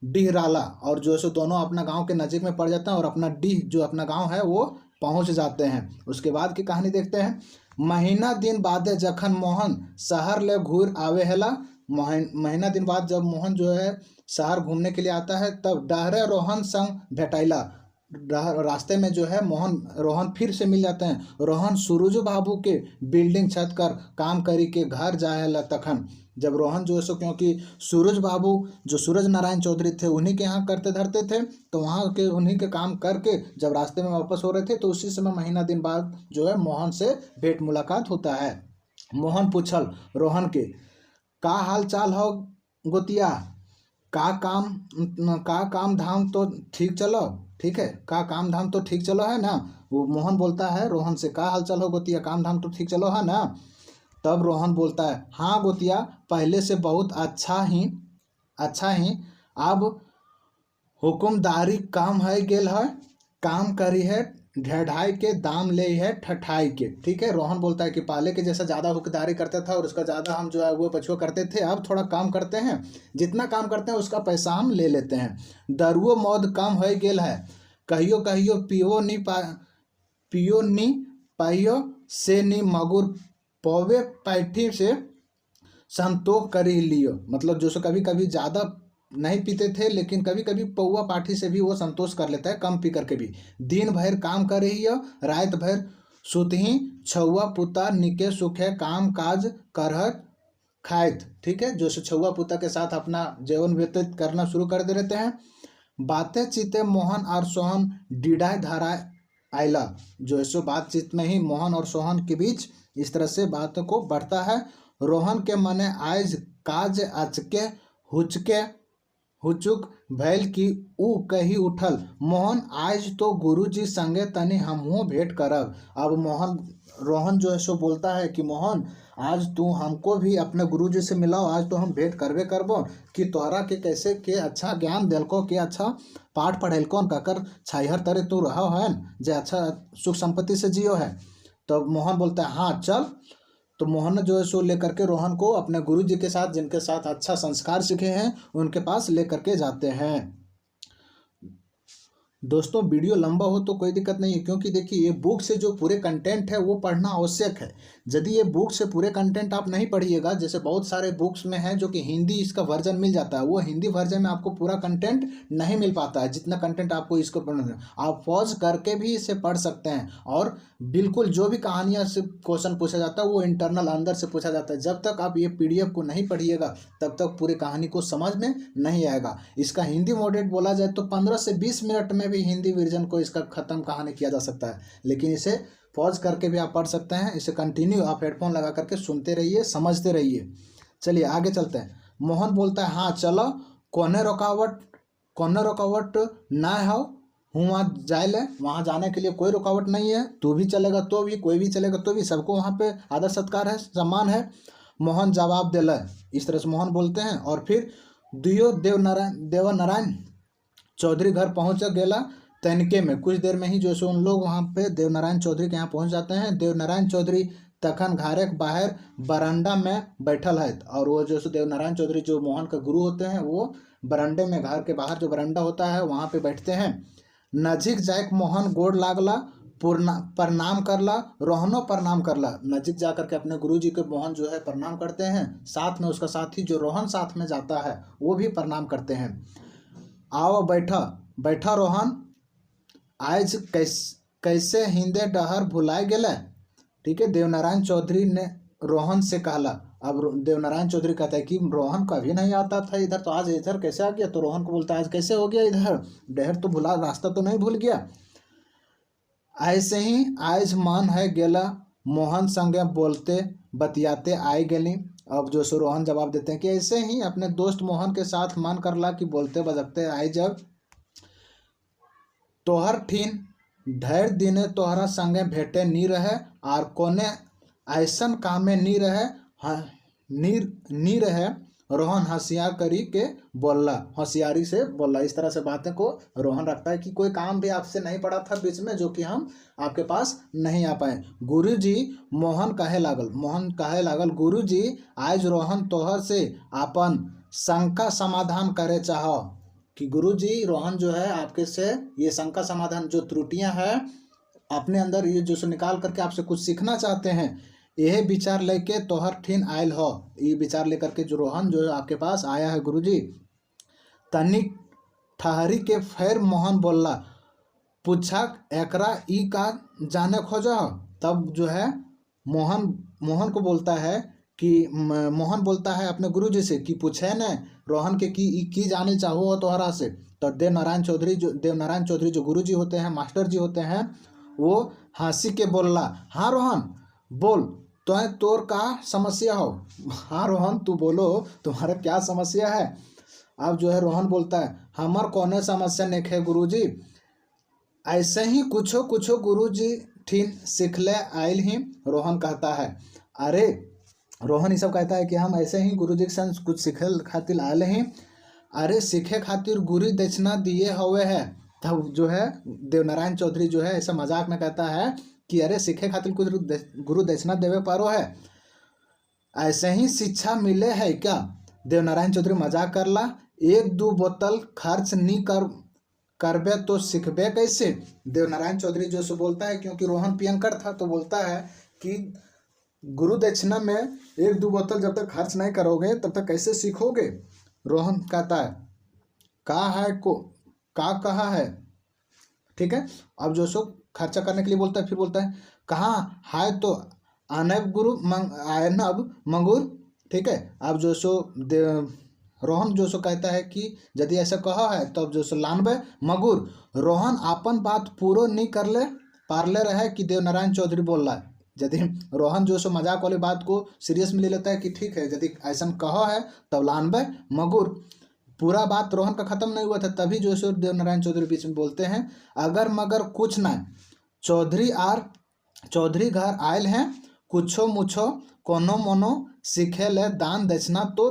डिहराला, और जो सो दोनों अपना गांव के नज़दीक में पड़ जाते हैं और अपना डीह जो अपना गांव है वो पहुंच जाते हैं। उसके बाद की कहानी देखते हैं। महीना दिन बादे जखन मोहन शहर ले घूर आवे हेला, महीना दिन बाद जब मोहन जो है शहर घूमने के लिए आता है, तब डहरे रोहन संग भेटैला, रास्ते में जो है रोहन फिर से मिल जाते हैं। रोहन सूरजू बाबू के बिल्डिंग छत कर काम करी के घर जाए तखन। जब रोहन जो है सो, क्योंकि सूरज बाबू जो सूरज नारायण चौधरी थे उन्हीं के यहाँ करते धरते थे, तो वहाँ के उन्हीं के काम करके जब रास्ते में वापस हो रहे थे तो उसी समय महीना दिन बाद जो है मोहन से भेंट मुलाकात होता है। मोहन पूछल रोहन के, का हाल चाल हो गोतिया, का काम धाम तो ठीक चलो, ठीक है, का काम धाम तो ठीक चलो है ना। वो मोहन बोलता है रोहन से, का हाल चाल हो गोतिया, काम धाम तो ठीक चलो है ना। तब रोहन बोलता है, हाँ गोतिया, पहले से बहुत अच्छा ही अब हुकुमदारी काम है गेल है, काम करी है ढेढ़ाई के, दाम ले है ठठाई के। ठीक है, रोहन बोलता है कि पहले के जैसा ज़्यादा हुक्मदारी करता था और उसका ज़्यादा हम जो है वो पछुआ करते थे, अब थोड़ा काम करते हैं, जितना काम करते हैं उसका पैसा हम ले लेते हैं। दरुओ मौद कम हो गेल है, कहियो कहियो पियो नी पाइयो से नी मगुर पौवे पैठी से संतोष करी लियो। मतलब जो सो कभी कभी ज़्यादा नहीं पीते थे, लेकिन कभी कभी पौवा पाठी से भी वो संतोष कर लेता है, कम पी करके भी। दिन भर काम कर रही है, रात भर सुतही, छुआ पुता निके सुखे काम काज करहत खायत। ठीक है, जो छुआ पुता के साथ अपना जीवन व्यतीत करना शुरू कर दे रहते हैं। बातें चीते मोहन और सोहन डिडाय धारा आयला। जो है सो बातचीत में ही मोहन और सोहन के बीच इस तरह से बातों को बढ़ता है। रोहन के मने आज काज अचके हुचुक भैल की ऊ कही उठल, मोहन आज तो गुरुजी संगे तनी हमहू भेंट करब। अब रोहन जो है सो बोलता है कि मोहन, आज तू हमको भी अपने गुरुजी से मिलाओ, आज तो हम भेंट करबे करबो कि तोहरा के कैसे के अच्छा ज्ञान दिलको, के अच्छा पाठ पढ़ेलको, कहकर छाहर तरे तू रहो है जे अच्छा सुख संपत्ति से जियो है। तो मोहन बोलता है हाँ चल। तो मोहन जो है सो लेकर के रोहन को अपने गुरु जी के साथ, जिनके साथ अच्छा संस्कार सीखे हैं, उनके पास लेकर के जाते हैं। दोस्तों वीडियो लंबा हो तो कोई दिक्कत नहीं है, क्योंकि देखिए ये बुक से जो पूरे कंटेंट है वो पढ़ना आवश्यक है। यदि ये बुक से पूरे कंटेंट आप नहीं पढ़िएगा, जैसे बहुत सारे बुक्स में है जो कि हिंदी इसका वर्जन मिल जाता है, वो हिंदी वर्जन में आपको पूरा कंटेंट नहीं मिल पाता है जितना कंटेंट आपको इसको पढ़ना है। आप पॉज करके भी इसे पढ़ सकते हैं, और बिल्कुल जो भी कहानियाँ से क्वेश्चन पूछा जाता है वो इंटरनल अंदर से पूछा जाता है। जब तक आप ये PDF को नहीं पढ़िएगा तब तक पूरी कहानी को समझ में नहीं आएगा। इसका हिंदी मॉडरेट बोला जाए तो 15 से 20 मिनट में भी हिंदी वर्जन को इसका ख़त्म कहानी किया जा सकता है, लेकिन इसे पॉज करके भी आप पढ़ सकते हैं। इसे कंटिन्यू आप हेडफोन लगा करके सुनते रहिए, समझते रहिए। चलिए आगे चलते हैं। मोहन बोलता है हाँ चलो, कोने रुकावट ना हो, वहाँ जाए ले, वहाँ जाने के लिए कोई रुकावट नहीं है, तू भी चलेगा तो भी, कोई भी चलेगा तो भी, सबको वहाँ पे आदर सत्कार है, सम्मान है। मोहन जवाब दिला, इस तरह से मोहन बोलते हैं। और फिर दियो देवनारायण चौधरी घर पहुँच गेला तनिके में, कुछ देर में ही जो सो उन लोग वहाँ पे देवनारायण चौधरी के यहाँ पहुँच जाते हैं। देवनारायण चौधरी तखन घारे के बाहर बरामदा में बैठल है, और वो जो सो देवनारायण चौधरी जो मोहन का गुरु होते हैं वो बरामदे में, घर के बाहर जो बरामदा होता है वहाँ पे बैठते हैं। नजीक जाके मोहन गोड़ लागला, प्रणाम करला, रोहनो प्रणाम करला। नजीक जाकर के अपने गुरुजी के मोहन जो है प्रणाम करते हैं, साथ में उसका साथी जो रोहन साथ में जाता है वो भी प्रणाम करते हैं। आओ बैठा रोहन, आज कैसे हिंदे डहर भुलाए गेले। ठीक है, देवनारायण चौधरी ने रोहन से कहला। अब देवनारायण चौधरी कहता है कि रोहन कभी नहीं आता था इधर, तो आज इधर कैसे आ गया। तो रोहन को बोलता है आज कैसे हो गया इधर, डहर तो भुला, रास्ता तो नहीं भूल गया। ऐसे ही आज मन है गेला, मोहन संगे बोलते बतियाते आई गेली। अब जो सो रोहन जवाब देते हैं कि ऐसे ही अपने दोस्त मोहन के साथ मन करला कि बोलते बजकते आई जब, तोहर ठीन ढेर दिने तोहरा संगे भेटे नी रहे, और कोने ऐसन कामे नी रहे, नी रहे। रोहन हंसिया करी के बोलला, होशियारी से बोलला। इस तरह से बातें को रोहन रखता है कि कोई काम भी आपसे नहीं पड़ा था बीच में जो कि हम आपके पास नहीं आ पाए। गुरुजी मोहन कहे लागल, गुरुजी आज रोहन तोहर से अपन शंका समाधान करे चाहो, कि गुरुजी रोहन जो है आपके से ये शंका समाधान, जो त्रुटियां हैं अपने अंदर ये जो निकाल करके आपसे कुछ सीखना चाहते हैं, यह विचार लेके तोहर ठीन आयल हो। ये विचार लेकर के जो रोहन जो है आपके पास आया है गुरुजी। तनिक ठहरी के फिर मोहन बोलला, पूछा एकरा ई का जाने खोजा। तब जो है मोहन को बोलता है कि मोहन बोलता है अपने गुरुजी से कि पूछे न रोहन के कि ई की जाने चाहो हो तोहरा से। तो देवनारायण चौधरी जो गुरुजी होते हैं, मास्टर जी होते हैं, वो हंसी के बोलला, हाँ रोहन बोल तो है तोर का समस्या हो। हाँ रोहन तू बोलो तुम्हारा क्या समस्या है। अब जो है रोहन बोलता है हमार कौने समस्या नेखे गुरुजी, ऐसे ही कुछो कुछो गुरुजी ठीन सिखले आयल ही। रोहन कहता है अरे रोहन ये सब कहता है कि हम ऐसे ही गुरुजी के संग कुछ सीखे खातिर आए हैं। अरे सीखे खातिर गुरु दक्षिणा दिए हुए है। तब जो है देवनारायण चौधरी जो है ऐसा मजाक में कहता है कि अरे सीखे खातिर कुछ गुरु दक्षिणा देवे पारो है, ऐसे ही शिक्षा मिले है क्या। देवनारायण चौधरी मजाक करला, 1-2 बोतल खर्च नहीं करबे तो सीखबे कैसे। देवनारायण चौधरी जो सो बोलता है, क्योंकि रोहन पियंकर था, तो बोलता है कि गुरु दक्षिणा में 1-2 बोतल जब तक खर्च नहीं करोगे तब तक कैसे सीखोगे। रोहन कहता है का कहा है, ठीक है। अब जो सो खर्चा करने के लिए बोलता है, फिर बोलता है कहाँ है तो आयनब मंगूर, ठीक है। अब जो सो रोहन जो सो कहता है कि यदि ऐसा कहा है तब जो सो लानबे मगुर। रोहन अपन बात पूरो नहीं कर ले पारले रहे कि देवनारायण चौधरी बोल रहा है। यदि रोहन जो सो मजाक वाली बात को सीरियस में ले लेता है कि ठीक है यदि ऐसा कहा है तब लानबे मगुर, पूरा बात रोहन का खत्म नहीं हुआ था, तभी जो सो देवनारायण चौधरी बीच में बोलते हैं अगर मगर कुछ ना चौधरी घर आयल हैं, कुछो मुछो कोनो मोनो सीखे ले दान दक्षिणा तो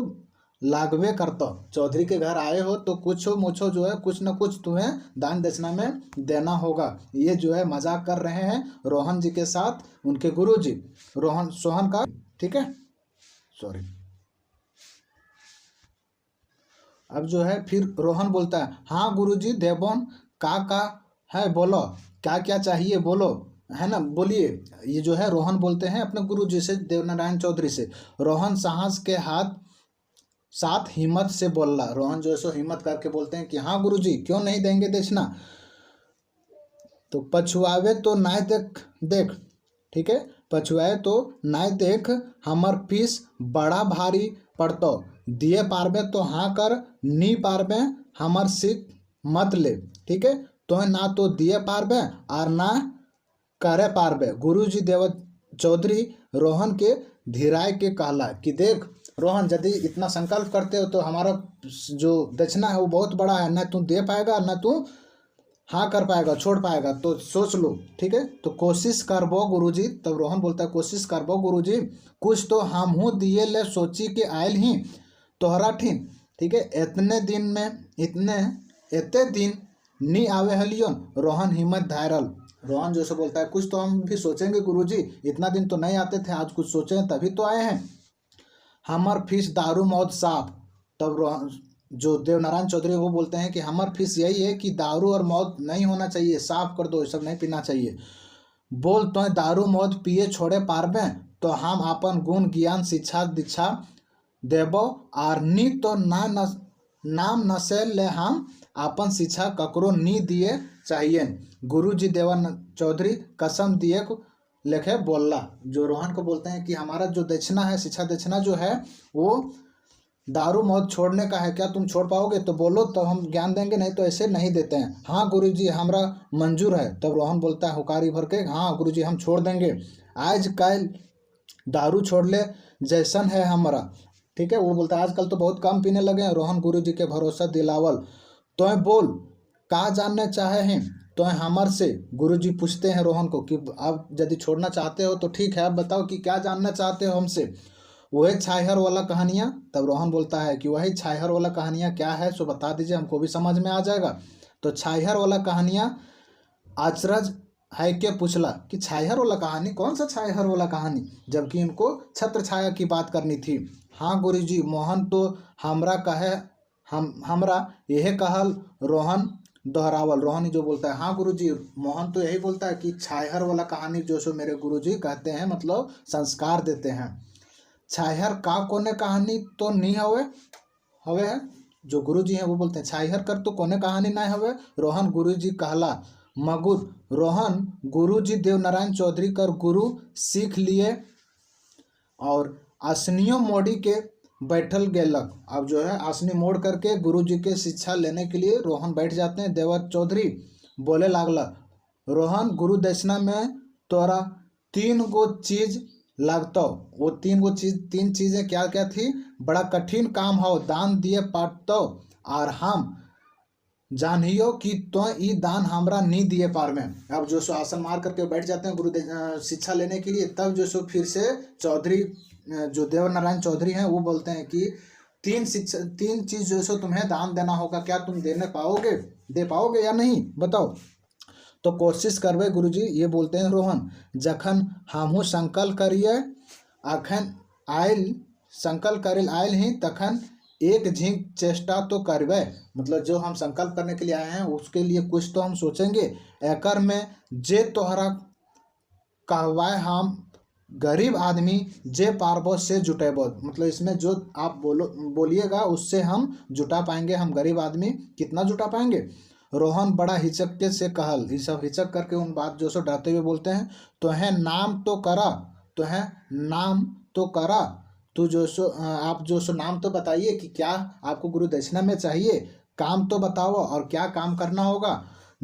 लागबे करता। चौधरी के घर आए हो तो कुछ मुछो जो है कुछ न कुछ तुम्हें दान दक्षिणा में देना होगा। ये जो है मजाक कर रहे हैं रोहन जी के साथ उनके गुरुजी सोहन का, ठीक है, सॉरी। अब जो है फिर रोहन बोलता है हाँ गुरुजी देवोन का है बोलो, क्या क्या चाहिए बोलो, है ना, बोलिए। ये जो है रोहन बोलते हैं अपने गुरुजी से, देवनारायण चौधरी से। रोहन साहस के साथ हिम्मत से बोल रहा। रोहन जो है सो हिम्मत करके बोलते हैं कि हाँ गुरुजी क्यों नहीं देंगे दक्षिणा। तो पछुआवे तो नाय देख, ठीक है, पछुआए तो नाय देख, हमार फीस बड़ा भारी पड़तो, दिए पारबे तो हाँ कर, नी पारबे हमार सीख मत ले, ठीक है। तो ना तो दिए पारबे और ना करे पारबे। गुरुजी देव चौधरी रोहन के धीराय के कहला कि देख रोहन यदि इतना संकल्प करते हो तो हमारा जो दक्षिणा है वो बहुत बड़ा है, ना तू दे पाएगा ना तू हाँ कर पाएगा छोड़ पाएगा, तो सोच लो, ठीक है। तो कोशिश करबो गुरुजी। तब रोहन बोलता है कोशिश करबो गुरुजी, कुछ तो हम हूँ दिए ले सोची के आयल ही तोहरा ठीन, ठीक है। एते दिन नी आवे हलियन। रोहन हिम्मत धारल। रोहन जो से बोलता है कुछ तो हम भी सोचेंगे गुरुजी, इतना दिन तो नहीं आते थे, आज कुछ सोचे तभी तो आए हैं। हमार फीस दारू मौत साफ। तब जो देवनारायण चौधरी वो बोलते हैं कि हमार फीस यही है कि दारू और मौत नहीं होना चाहिए, साफ कर दो, ये सब नहीं पीना चाहिए। बोल तो दारू मौत पिए छोड़े पारबे तो हम अपन गुण ज्ञान शिक्षा दीक्षा देबो, और नी तो नाम नशे ले हम अपन शिक्षा ककरो नी दिए चाहिए। गुरुजी देवन चौधरी कसम दिए को लेखे बोलला। जो रोहन को बोलते हैं कि हमारा जो दक्षिणा है, शिक्षा दक्षिणा जो है वो दारू मौत छोड़ने का है, क्या तुम छोड़ पाओगे तो बोलो तो हम ज्ञान देंगे, नहीं तो ऐसे नहीं देते हैं। हाँ गुरुजी हमरा मंजूर है। तब रोहन बोलता है हुकारी भर के हाँ गुरुजी हम छोड़ देंगे, आज कल दारू छोड़ ले जैसन है हमारा, ठीक है। वो बोलता है आजकल तो बहुत कम पीने लगे हैं। रोहन गुरुजी के भरोसा दिलावल। तो बोल का जानना चाहे हैं तो हमार से। गुरुजी पूछते हैं रोहन को कि आप यदि छोड़ना चाहते हो तो ठीक है, आप बताओ कि क्या जानना चाहते हो हमसे। वही छाहर वाला कहानियाँ। तब रोहन बोलता है कि वही छाहर वाला कहानियाँ क्या है सो बता दीजिए, हमको भी समझ में आ जाएगा। तो छाहर वाला कहानियाँ अचरज है के पूछला कि छाहर वाला कहानी कौन सा छाहर वाला कहानी, जबकि इनको छत्र छाया की बात करनी थी। हाँ गुरुजी मोहन तो हमरा कहे हमरा यह कहल। रोहन दोहरावल। रोहन जो बोलता है हाँ गुरुजी मोहन तो यही बोलता है कि छाहर वाला कहानी जो सो मेरे गुरुजी कहते हैं, मतलब संस्कार देते हैं। छाहर का कोने कहानी तो नहीं हवे है। जो गुरुजी हैं वो बोलते हैं छाहर कर तो कोने कहानी नहीं हवे। रोहन गुरुजी कहला मगुर रोहन गुरुजी देवनारायण चौधरी कर गुरु सीख लिए और आसनियों मोड़ी के बैठल गेलक। अब जो है आसनी मोड़ करके गुरुजी के शिक्षा लेने के लिए रोहन बैठ जाते हैं। देवर चौधरी बोले लागला, रोहन गुरु दक्षिणा में तोरा 3 गो चीज लागतो। वो 3 चीजें क्या क्या थी? बड़ा कठिन काम हो, दान दिए पाटतो, और हम जानियो कि तो ई दान हमरा नहीं दिए पार में। अब जो सो आसन मार करके बैठ जाते हैं गुरु शिक्षा लेने के लिए। तब जो सो फिर से चौधरी जो देवनारायण चौधरी हैं वो बोलते हैं कि 3 चीज जो सो तुम्हें दान देना होगा, क्या तुम दे पाओगे या नहीं, बताओ। तो कोशिश करबे गुरुजी, ये बोलते हैं रोहन। जखन हमहू संकल्प करिए अखन आयल संकल्प करेल आयल ही तखन एक झींक चेष्टा तो करबे। मतलब जो हम संकल्प करने के लिए आए हैं उसके लिए कुछ तो हम सोचेंगे। एकर में जे तोहरा कहवाए हम गरीब आदमी जे पारबो से जुटेबो। मतलब इसमें जो आप बोलिएगा उससे हम जुटा पाएंगे। हम गरीब आदमी कितना जुटा पाएंगे? रोहन बड़ा हिचक के से कहल। ये सब हिचक करके उन बात जो सो डरते हुए बोलते हैं, तो है नाम तो करा तू जो सो आप जो सो नाम तो बताइए कि क्या आपको गुरु दक्षिणा में चाहिए, काम तो बताओ और क्या काम करना होगा।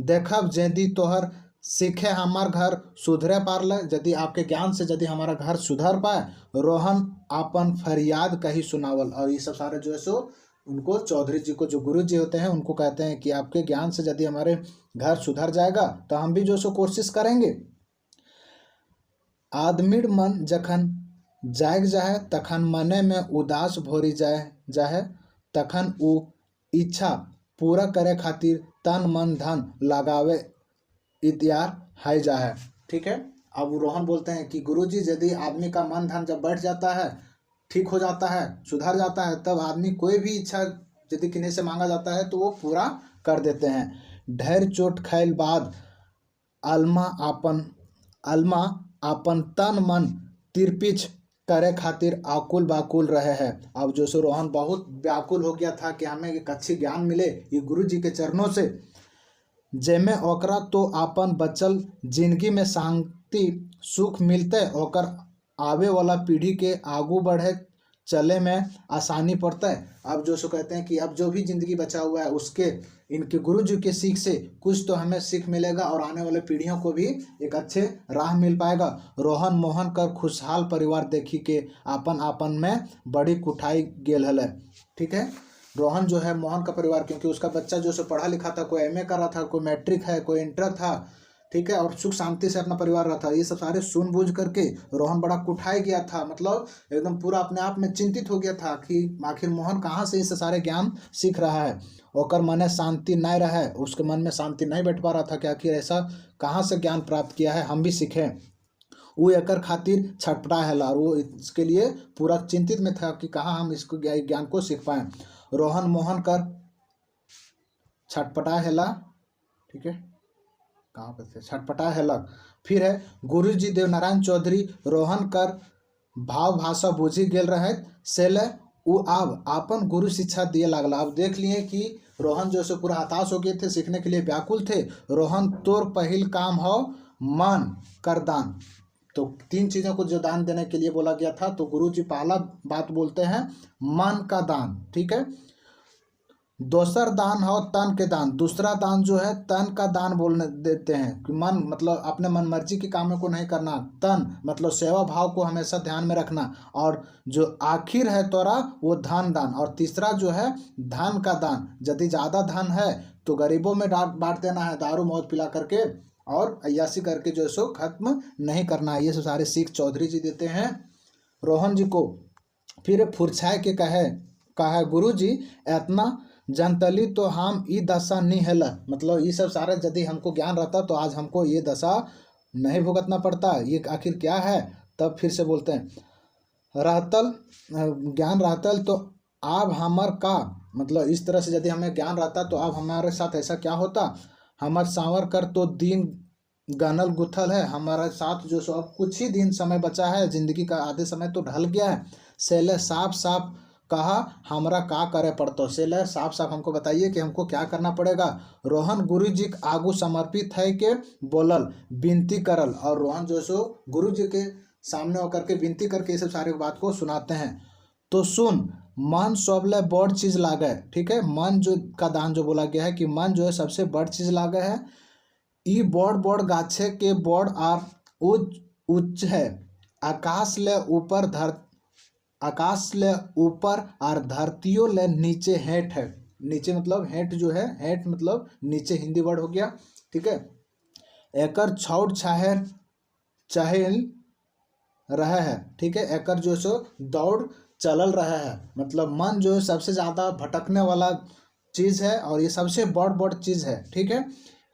देखब यदि तोहर सीखे हमार घर सुधरे पारले, यदि आपके ज्ञान से यदि हमारा घर सुधर पाए। रोहन अपन फरियाद कही सुनावल। और ये सब सारे जो है सो उनको चौधरी जी को, जो गुरु जी होते हैं, उनको कहते हैं कि आपके ज्ञान से यदि हमारे घर सुधर जाएगा तो हम भी जो सो कोशिश करेंगे। आदमीर मन जखन जाग जाए तखन मने में उदास भोरी जाए तखन उ इच्छा पूरा करे खातिर तन मन धन लगावे इत्यार है जाए। ठीक है। अब रोहन बोलते हैं कि गुरुजी यदि आदमी का मन धन जब बैठ जाता है, ठीक हो जाता है, सुधर जाता है, तब आदमी कोई भी इच्छा यदि किन्हीं से मांगा जाता है तो वो पूरा कर देते हैं। ढेर चोट खाइल बाद अलमा अपन तन मन तिरपिछ करे खातिर आकुल बाकुल रहे हैं। अब जो सो रोहन बहुत व्याकुल हो गया था कि हमें एक अच्छी ज्ञान मिले ये गुरु जी के चरणों से, जेमे ओकरा तो अपन बचल जिंदगी में शांति सुख मिलते, ओकर आवे वाला पीढ़ी के आगू बढ़े चले में आसानी पड़ता है। अब जो सो कहते हैं कि अब जो भी जिंदगी बचा हुआ है उसके इनके गुरु जी के सीख से कुछ तो हमें सीख मिलेगा और आने वाले पीढ़ियों को भी एक अच्छे राह मिल पाएगा। रोहन मोहन कर खुशहाल परिवार देखी के आपन में बड़ी कुठाई गेल है। ठीक है। रोहन जो है मोहन का परिवार, क्योंकि उसका बच्चा जो सो पढ़ा लिखा था, कोई एमए कर रहा था, कोई मैट्रिक है, कोई इंटर था। ठीक है। और सुख शांति से अपना परिवार रहा था। ये सब सारे सुन बूझ करके रोहन बड़ा कुठाई गया था। मतलब एकदम पूरा अपने आप में चिंतित हो गया था कि आखिर मोहन कहाँ से इस सारे ज्ञान सीख रहा है। ओकर मन शांति नहीं रहे, उसके मन में शांति नहीं बैठ पा रहा था कि आखिर ऐसा कहाँ से ज्ञान प्राप्त किया है, हम भी सीखें। वो एकर खातिर छटपटा है और वो इसके लिए पूरा चिंतित में था कि कहाँ हम इसको ज्ञान को सीख पाएँ। रोहन मोहन कर छटपटा हेला। ठीक है। कहाँ पे थे? छटपटा हेलक। फिर है गुरुजी देवनारायण चौधरी रोहन कर भाव भाषा बूझी गेल रहे सेले उ अब आपन गुरु शिक्षा दिए लागला। अब देख लिए कि रोहन जो से पूरा हताश हो गए थे, सीखने के लिए व्याकुल थे। रोहन तोर पहिल काम हो मन कर दान। तो 3 चीज़ों को जो दान देने के लिए बोला गया था, तो गुरु जी पहला बात बोलते हैं मन का दान। ठीक है। दोसर दान हो तन के दान। दूसरा दान जो है तन का दान बोलने देते हैं कि मन मतलब अपने मन मर्जी के कामों को नहीं करना। तन मतलब सेवा भाव को हमेशा ध्यान में रखना। और जो आखिर है तोरा वो धन दान। और तीसरा जो है धन का दान। यदि ज़्यादा धन है तो गरीबों में बांट देना है, दारू मौत पिला करके और अय्यासी करके जो सो खत्म नहीं करना है। ये सारे सीख चौधरी जी देते हैं रोहन जी को। फिर फुरछाए के कहे गुरु जी इतना जनतली तो हम ई दशा नहीं है। मतलब ये सब सारा यदि हमको ज्ञान रहता तो आज हमको ये दशा नहीं भुगतना पड़ता। ये आखिर क्या है? तब फिर से बोलते हैं रहतल ज्ञान रहतल तो अब हमार का मतलब इस तरह से यदि हमें ज्ञान रहता तो अब हमारे साथ ऐसा क्या होता। हमार सांवर कर तो दिन गनल गुथल है। हमारे साथ जो सो अब कुछ ही दिन समय बचा है, जिंदगी का आधे समय तो ढल गया है। सेले साफ साफ कहा हमरा का करे पड़तो। से ले साफ साफ हमको बताइए कि हमको क्या करना पड़ेगा। रोहन गुरुजी के आगू समर्पित है के बोलल विनती करल, और रोहन जो सो गुरुजी के सामने होकर के विनती करके ये सब सारे बात को सुनाते हैं। तो सुन, मन सबले बड़ चीज लागे। ठीक है, मन जो का दान जो बोला गया है कि मन जो है सबसे बड़ चीज लागे है। ई बड़ बड़ गाछे के बड़ आर उच्च है, आकाश ले ऊपर आकाश ले ऊपर और धरतियों ले नीचे हेठ है। नीचे मतलब हेठ जो है, हेठ मतलब नीचे, हिंदी वर्ड हो गया। ठीक है, एकर छौड़ चाहेल रहा है। ठीक है, एकर जो सो दौड़ चलल रहा है, मतलब मन जो है सबसे ज़्यादा भटकने वाला चीज़ है और ये सबसे बड़ चीज़ है। ठीक है,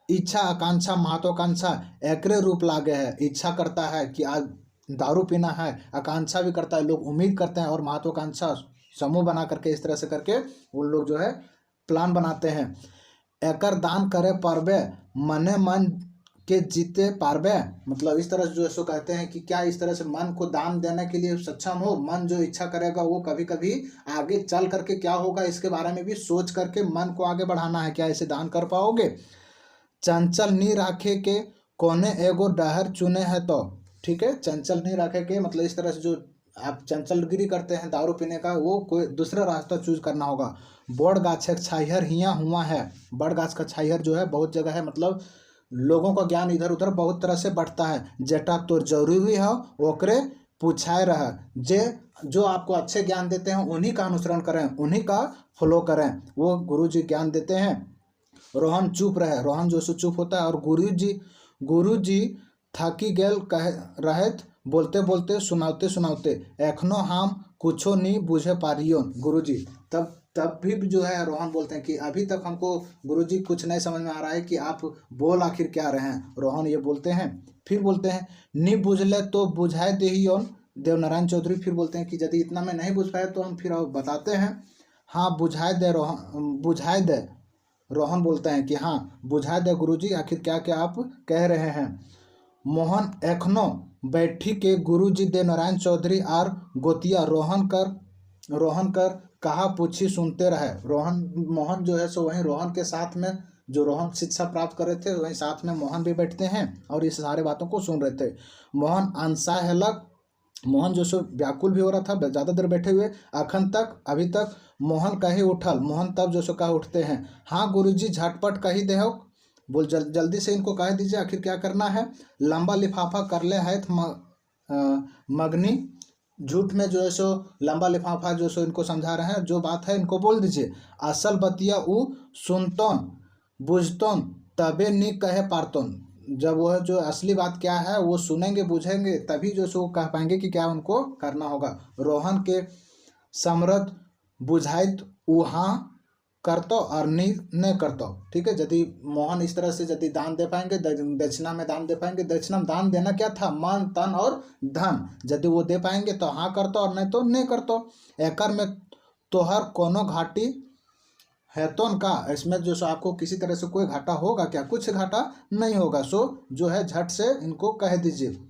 इच्छा आकांक्षा महत्वाकांक्षा एकरे रूप लागे है। इच्छा करता है कि आज दारू पीना है, आकांक्षा भी करता है, लोग उम्मीद करते हैं, और महत्वाकांक्षा समूह बना करके इस तरह से करके वो लोग जो है प्लान बनाते हैं। एकर दान करे पारबे मने मन के जीते पारबे, मतलब इस तरह से जो है सो कहते हैं कि क्या इस तरह से मन को दान देने के लिए सक्षम हो। मन जो इच्छा करेगा वो कभी कभी आगे चल करके क्या होगा इसके बारे में भी सोच करके मन को आगे बढ़ाना है। क्या इसे दान कर पाओगे। चंचल नहीं राखे के कोने एगो डहर चुने है तो। ठीक है, चंचल नहीं रखे के मतलब इस तरह से जो आप चंचलगिरी करते हैं दारू पीने का, वो कोई दूसरा रास्ता चूज करना होगा। बड़ गाछ छाइहर हिया हुआ है। बड़ गाछ का छाइहर जो है बहुत जगह है, मतलब लोगों का ज्ञान इधर उधर बहुत तरह से बढ़ता है। जेटा तो जरूरी है ओकरे पूछाए रह। जो आपको अच्छे ज्ञान देते हैं उन्हीं का अनुसरण करें, उन्हीं का फॉलो करें, वो गुरुजी ज्ञान देते हैं। रोहन चुप रहे, रोहन जो सो चुप होता है, और गुरुजी थाकी गेल कह रहत बोलते बोलते सुनाते सुनाते एखनो हम कुछो नहीं बुझे पारियो गुरुजी। तब भी जो है रोहन बोलते हैं कि अभी तक हमको गुरुजी कुछ नहीं समझ में आ रहा है कि आप बोल आखिर क्या रहे हैं। रोहन ये बोलते हैं, फिर बोलते हैं नी बुझले तो बुझाए दे ही। देवनारायण चौधरी फिर बोलते हैं कि यदि इतना में नहीं बुझ पाए तो हम फिर बताते हैं। हाँ बुझाए दे रोहन, बुझाए दे। रोहन बोलते हैं कि हाँ बुझाए दे गुरुजी, आखिर क्या क्या आप कह रहे हैं। मोहन एखनो बैठी के गुरुजी देवनारायण चौधरी आर गोतिया रोहन कर कहा पूछी सुनते रहे। मोहन जो है सो वहीं रोहन के साथ में, जो रोहन शिक्षा प्राप्त कर रहे थे वहीं साथ में मोहन भी बैठते हैं और इस सारे बातों को सुन रहे थे। मोहन अनसा हेलक, मोहन जो सो व्याकुल भी हो रहा था ज़्यादा देर बैठे हुए। अभी तक मोहन कहीं उठल, मोहन तब जो सो कहा उठते हैं। हाँ गुरुजी झटपट कही देहो, बोल जल्दी से इनको कह दीजिए आखिर क्या करना है। लंबा लिफाफा कर ले है मगनी, झूठ में जो है सो लंबा लिफाफा जो सो इनको समझा रहे हैं, जो बात है इनको बोल दीजिए। असल बतिया उ सुनतोन बुझतोन तबे नी कहे पारतोन, जब वह जो असली बात क्या है वो सुनेंगे बुझेंगे तभी जो सो कह पाएंगे कि क्या उनको करना होगा। रोहन के समृद्ध बुझाइत वहाँ करतो और नहीं करतो। ठीक है, यदि मोहन इस तरह से यदि दान दे पाएंगे, दक्षिणा में दान दे पाएंगे, दक्षिणा में दान देना क्या था, मन तन और धन, यदि वो दे पाएंगे तो हाँ करतो और नहीं तो नहीं करतो। एकर में तोहर कोनो घाटी है तो का, इसमें जो सो आपको किसी तरह से कोई घाटा होगा क्या, कुछ घाटा नहीं होगा। सो जो है झट से इनको कह दीजिए।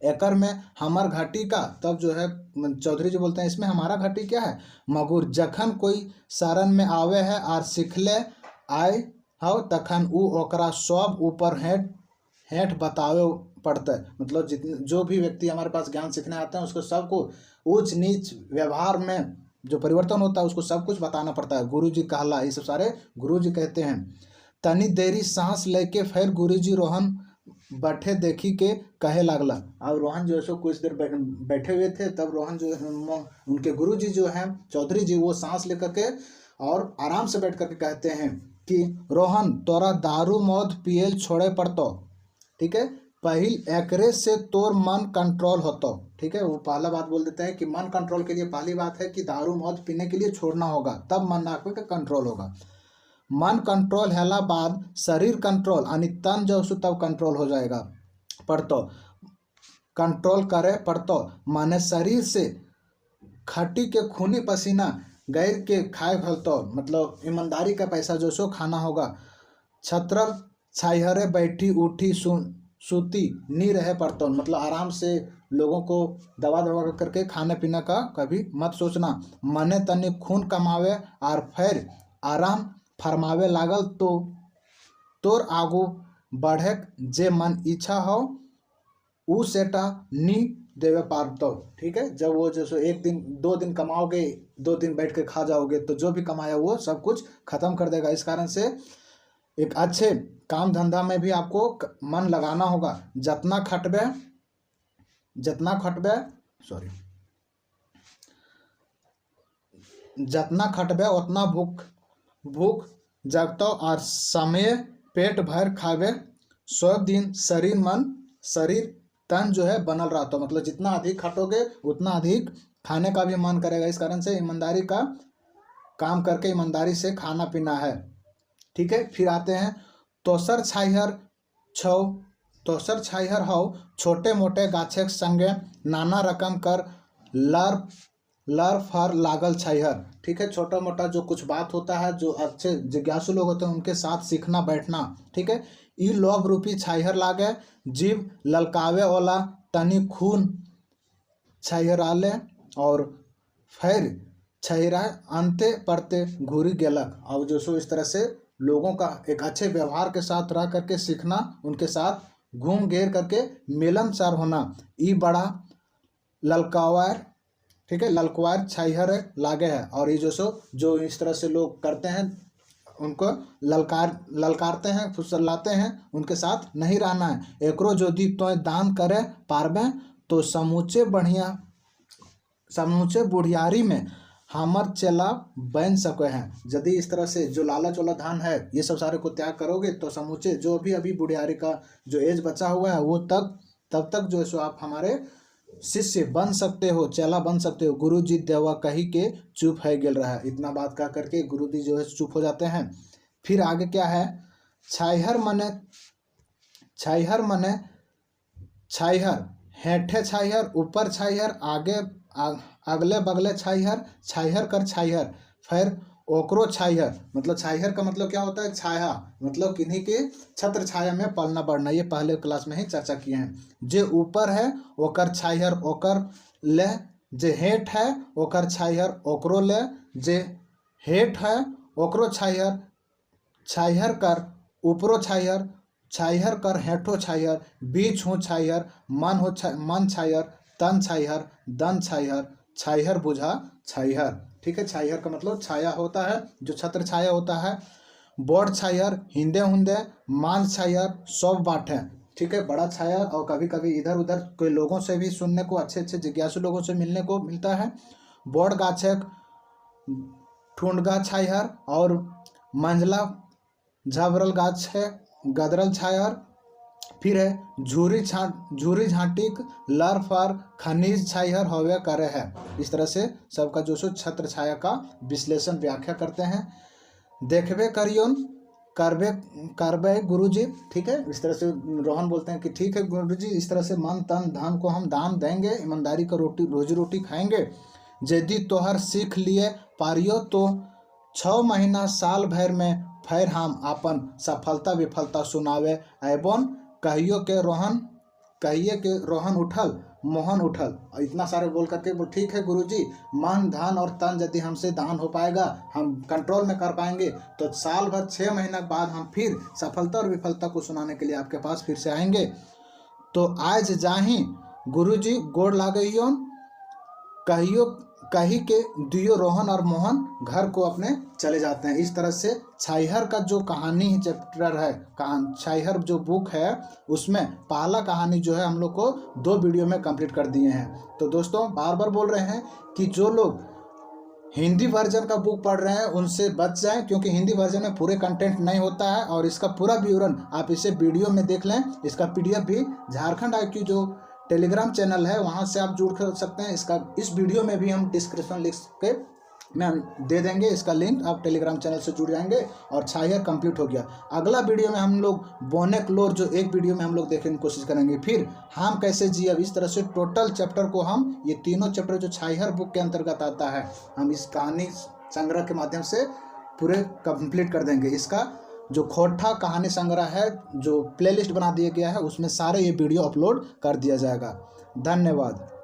एकर में हमार घाटी का, तब जो है चौधरी जी बोलते हैं इसमें हमारा घाटी क्या है। मगुर जखन कोई शरण में आवे है और सिखले आए हो तखन उ ओकरा सब ऊपर हेठ बतावे पड़ता है। मतलब जितने जो भी व्यक्ति हमारे पास ज्ञान सीखने आते हैं उसको सबको ऊंच नीच व्यवहार में जो परिवर्तन होता है उसको सब कुछ बताना पड़ता है। गुरुजी कहला, ये सब सारे गुरुजी कहते हैं। तनी देरी सांस लेके फिर गुरुजी रोहन बैठे देखी के कहे लागला। और रोहन जो है सो कुछ देर बैठे हुए थे, तब रोहन जो उनके गुरुजी जो हैं चौधरी जी, वो सांस लेकर के और आराम से बैठ करके कहते हैं कि रोहन तोरा दारू मौत पियल छोड़े पड़तो। ठीक है, पहिल एकरे से तोर मन कंट्रोल होतो। ठीक है, वो पहला बात बोल देते हैं कि मन कंट्रोल के लिए पहली बात है कि दारू मौत पीने के लिए छोड़ना होगा, तब मन आपका कंट्रोल होगा। मन कंट्रोल हैला बाद शरीर कंट्रोल यानी तन जो सो तब कंट्रोल हो जाएगा। पड़तो कंट्रोल करे पड़तो माने शरीर से खटी के खूनी पसीना गैर के खाए भलतो, मतलब ईमानदारी का पैसा जो सो खाना होगा। छत्रल छाइहरे बैठी उठी सुती नी रहे पड़तो, मतलब आराम से लोगों को दबा दबा करके खाने पीने का कभी मत सोचना। मने तनी खून कमावे और फिर आराम फरमावे लागल तो तोर आगू बढ़े जे मन इच्छा हो ऊ सेटा नी देवे पारतो। ठीक है, जब वो जैसे 1 दिन 2 दिन कमाओगे, 2 दिन बैठ के खा जाओगे तो जो भी कमाया वो सब कुछ खत्म कर देगा। इस कारण से एक अच्छे काम धंधा में भी आपको मन लगाना होगा। जितना खटबे उतना भूख जगतो और समय पेट भर खावे। सब दिन शरीर तन जो है बनल रहता। मतलब जितना अधिक खटोगे उतना अधिक खाने का भी मन करेगा। इस कारण से ईमानदारी का काम करके ईमानदारी से खाना पीना है। ठीक है, फिर आते हैं तोसर छाइहर हो छोटे मोटे गाछक संगे नाना रकम कर लर फर लागल छाइहर। ठीक है, छोटा मोटा जो कुछ बात होता है, जो अच्छे जिज्ञासु लोग होते हैं उनके साथ सीखना बैठना। ठीक है, ई लोभ रूपी छाइहर लागे जीव ललकावे वाला तनी खून छाइहराले और फिर छहिरा अंते पड़ते घूरी गेलक। और जो सो इस तरह से लोगों का एक अच्छे व्यवहार के साथ रह करके सीखना, उनके साथ घूम घेर करके मिलनसार होना, ई बड़ा ललकावार। ठीक है, ललकवार छाइहर लागे है। और ये जो इस तरह से लोग करते हैं उनको ललकारते हैं, फुसलाते हैं, उनके साथ नहीं रहना है। एकरो यदि तो दान करे पारबे तो समूचे बुढ़ियारी में हमर चेला बन सके हैं। यदि इस तरह से जो लालच वाला धन है ये सब सारे को त्याग करोगे तो समूचे जो भी अभी बुढ़ियारी का जो एज बचा हुआ है वो तब तक जो है सो आप हमारे शिष्य बन सकते हो, चेला बन सकते हो। गुरु जी देवा कही के चुप है गेल रहा है। इतना बात कह करके गुरु जी जो है चुप हो जाते हैं। फिर आगे क्या है, छाइहर हेठे छाइहर ऊपर छाइहर अगले बगले छाइहर कर छाइहर फिर ओकरो छाइहर। मतलब छाइहर का मतलब क्या होता है, छाया मतलब किन्हीं के छत्र छाया में पलना बढ़ना। ये पहले क्लास में ही चर्चा किए हैं। जे ऊपर है ओकर छाइहर ओकर ले, जे हेठ है ओकर छाइहर ओकरो ले, जे हेठ है ओकरो छाइहर कर ऊपरो छाइहर कर हेठो छाइहर, बीच हो छाइहर, मन छाइहर, तन छाइहर, दन छाइहर बुझा छाइहर। ठीक है, छाइहर का मतलब छाया होता है, जो छत्र छाया होता है। बोर्ड छाइहर हिंदे हुंदे मान छाइहर सब बाटे। ठीक है, बड़ा छाया और कभी कभी इधर उधर कोई लोगों से भी सुनने को, अच्छे अच्छे जिज्ञासु लोगों से मिलने को मिलता है। बोर्ड गाछक ठुंडगा छाइहर और मंझला झबरल गाछ है गदरल छाइहर। फिर है झूरी झाटिक लर फर खनिज छाइहर होवे करे है। इस तरह से सबका जो सो छत्र छाया का विश्लेषण व्याख्या करते हैं। देखबे करियोन करबे गुरुजी। ठीक है, इस तरह से रोहन बोलते हैं कि ठीक है गुरुजी, इस तरह से मन तन धन को हम दान देंगे, ईमानदारी का रोजी रोटी खाएंगे। यदि तोहर सीख लिए पारियो तो 6 महीना साल भर में फिर हम अपन सफलता विफलता सुनावे एवं कहिए के रोहन उठल मोहन उठल। इतना सारे बोल करके बोल ठीक है गुरुजी, मन धन और तन यदि हमसे दान हो पाएगा, हम कंट्रोल में कर पाएंगे तो साल भर 6 महीने बाद हम फिर सफलता और विफलता को सुनाने के लिए आपके पास फिर से आएंगे। तो आज जाही गुरुजी गोड़ लागइयो कही के दियो रोहन और मोहन घर को अपने चले जाते हैं। इस तरह से छाइहर का जो कहानी चैप्टर है, छाइहर जो बुक है उसमें पहला कहानी जो है हम लोग को 2 वीडियो में कंप्लीट कर दिए हैं। तो दोस्तों बार बार बोल रहे हैं कि जो लोग हिंदी वर्जन का बुक पढ़ रहे हैं उनसे बच जाएं, क्योंकि हिंदी वर्जन में पूरे कंटेंट नहीं होता है और इसका पूरा विवरण आप इसे वीडियो में देख लें। इसका PDF भी झारखंड IQ जो टेलीग्राम चैनल है वहाँ से आप जुड़ कर सकते हैं। इस वीडियो में भी हम डिस्क्रिप्शन लिख के मैं दे देंगे इसका लिंक, आप टेलीग्राम चैनल से जुड़ जाएंगे और छाइहर कंप्लीट हो गया। अगला वीडियो में हम लोग बोनेक लोर जो एक वीडियो में हम लोग देखने की कोशिश करेंगे। फिर हम कैसे जिए, इस तरह से टोटल चैप्टर को हम ये तीनों चैप्टर जो छाइहर बुक के अंतर्गत आता है हम इस कहानी संग्रह के माध्यम से पूरे कंप्लीट कर देंगे। इसका जो खोटा कहानी संग्रह है जो प्लेलिस्ट बना दिया गया है उसमें सारे ये वीडियो अपलोड कर दिया जाएगा। धन्यवाद।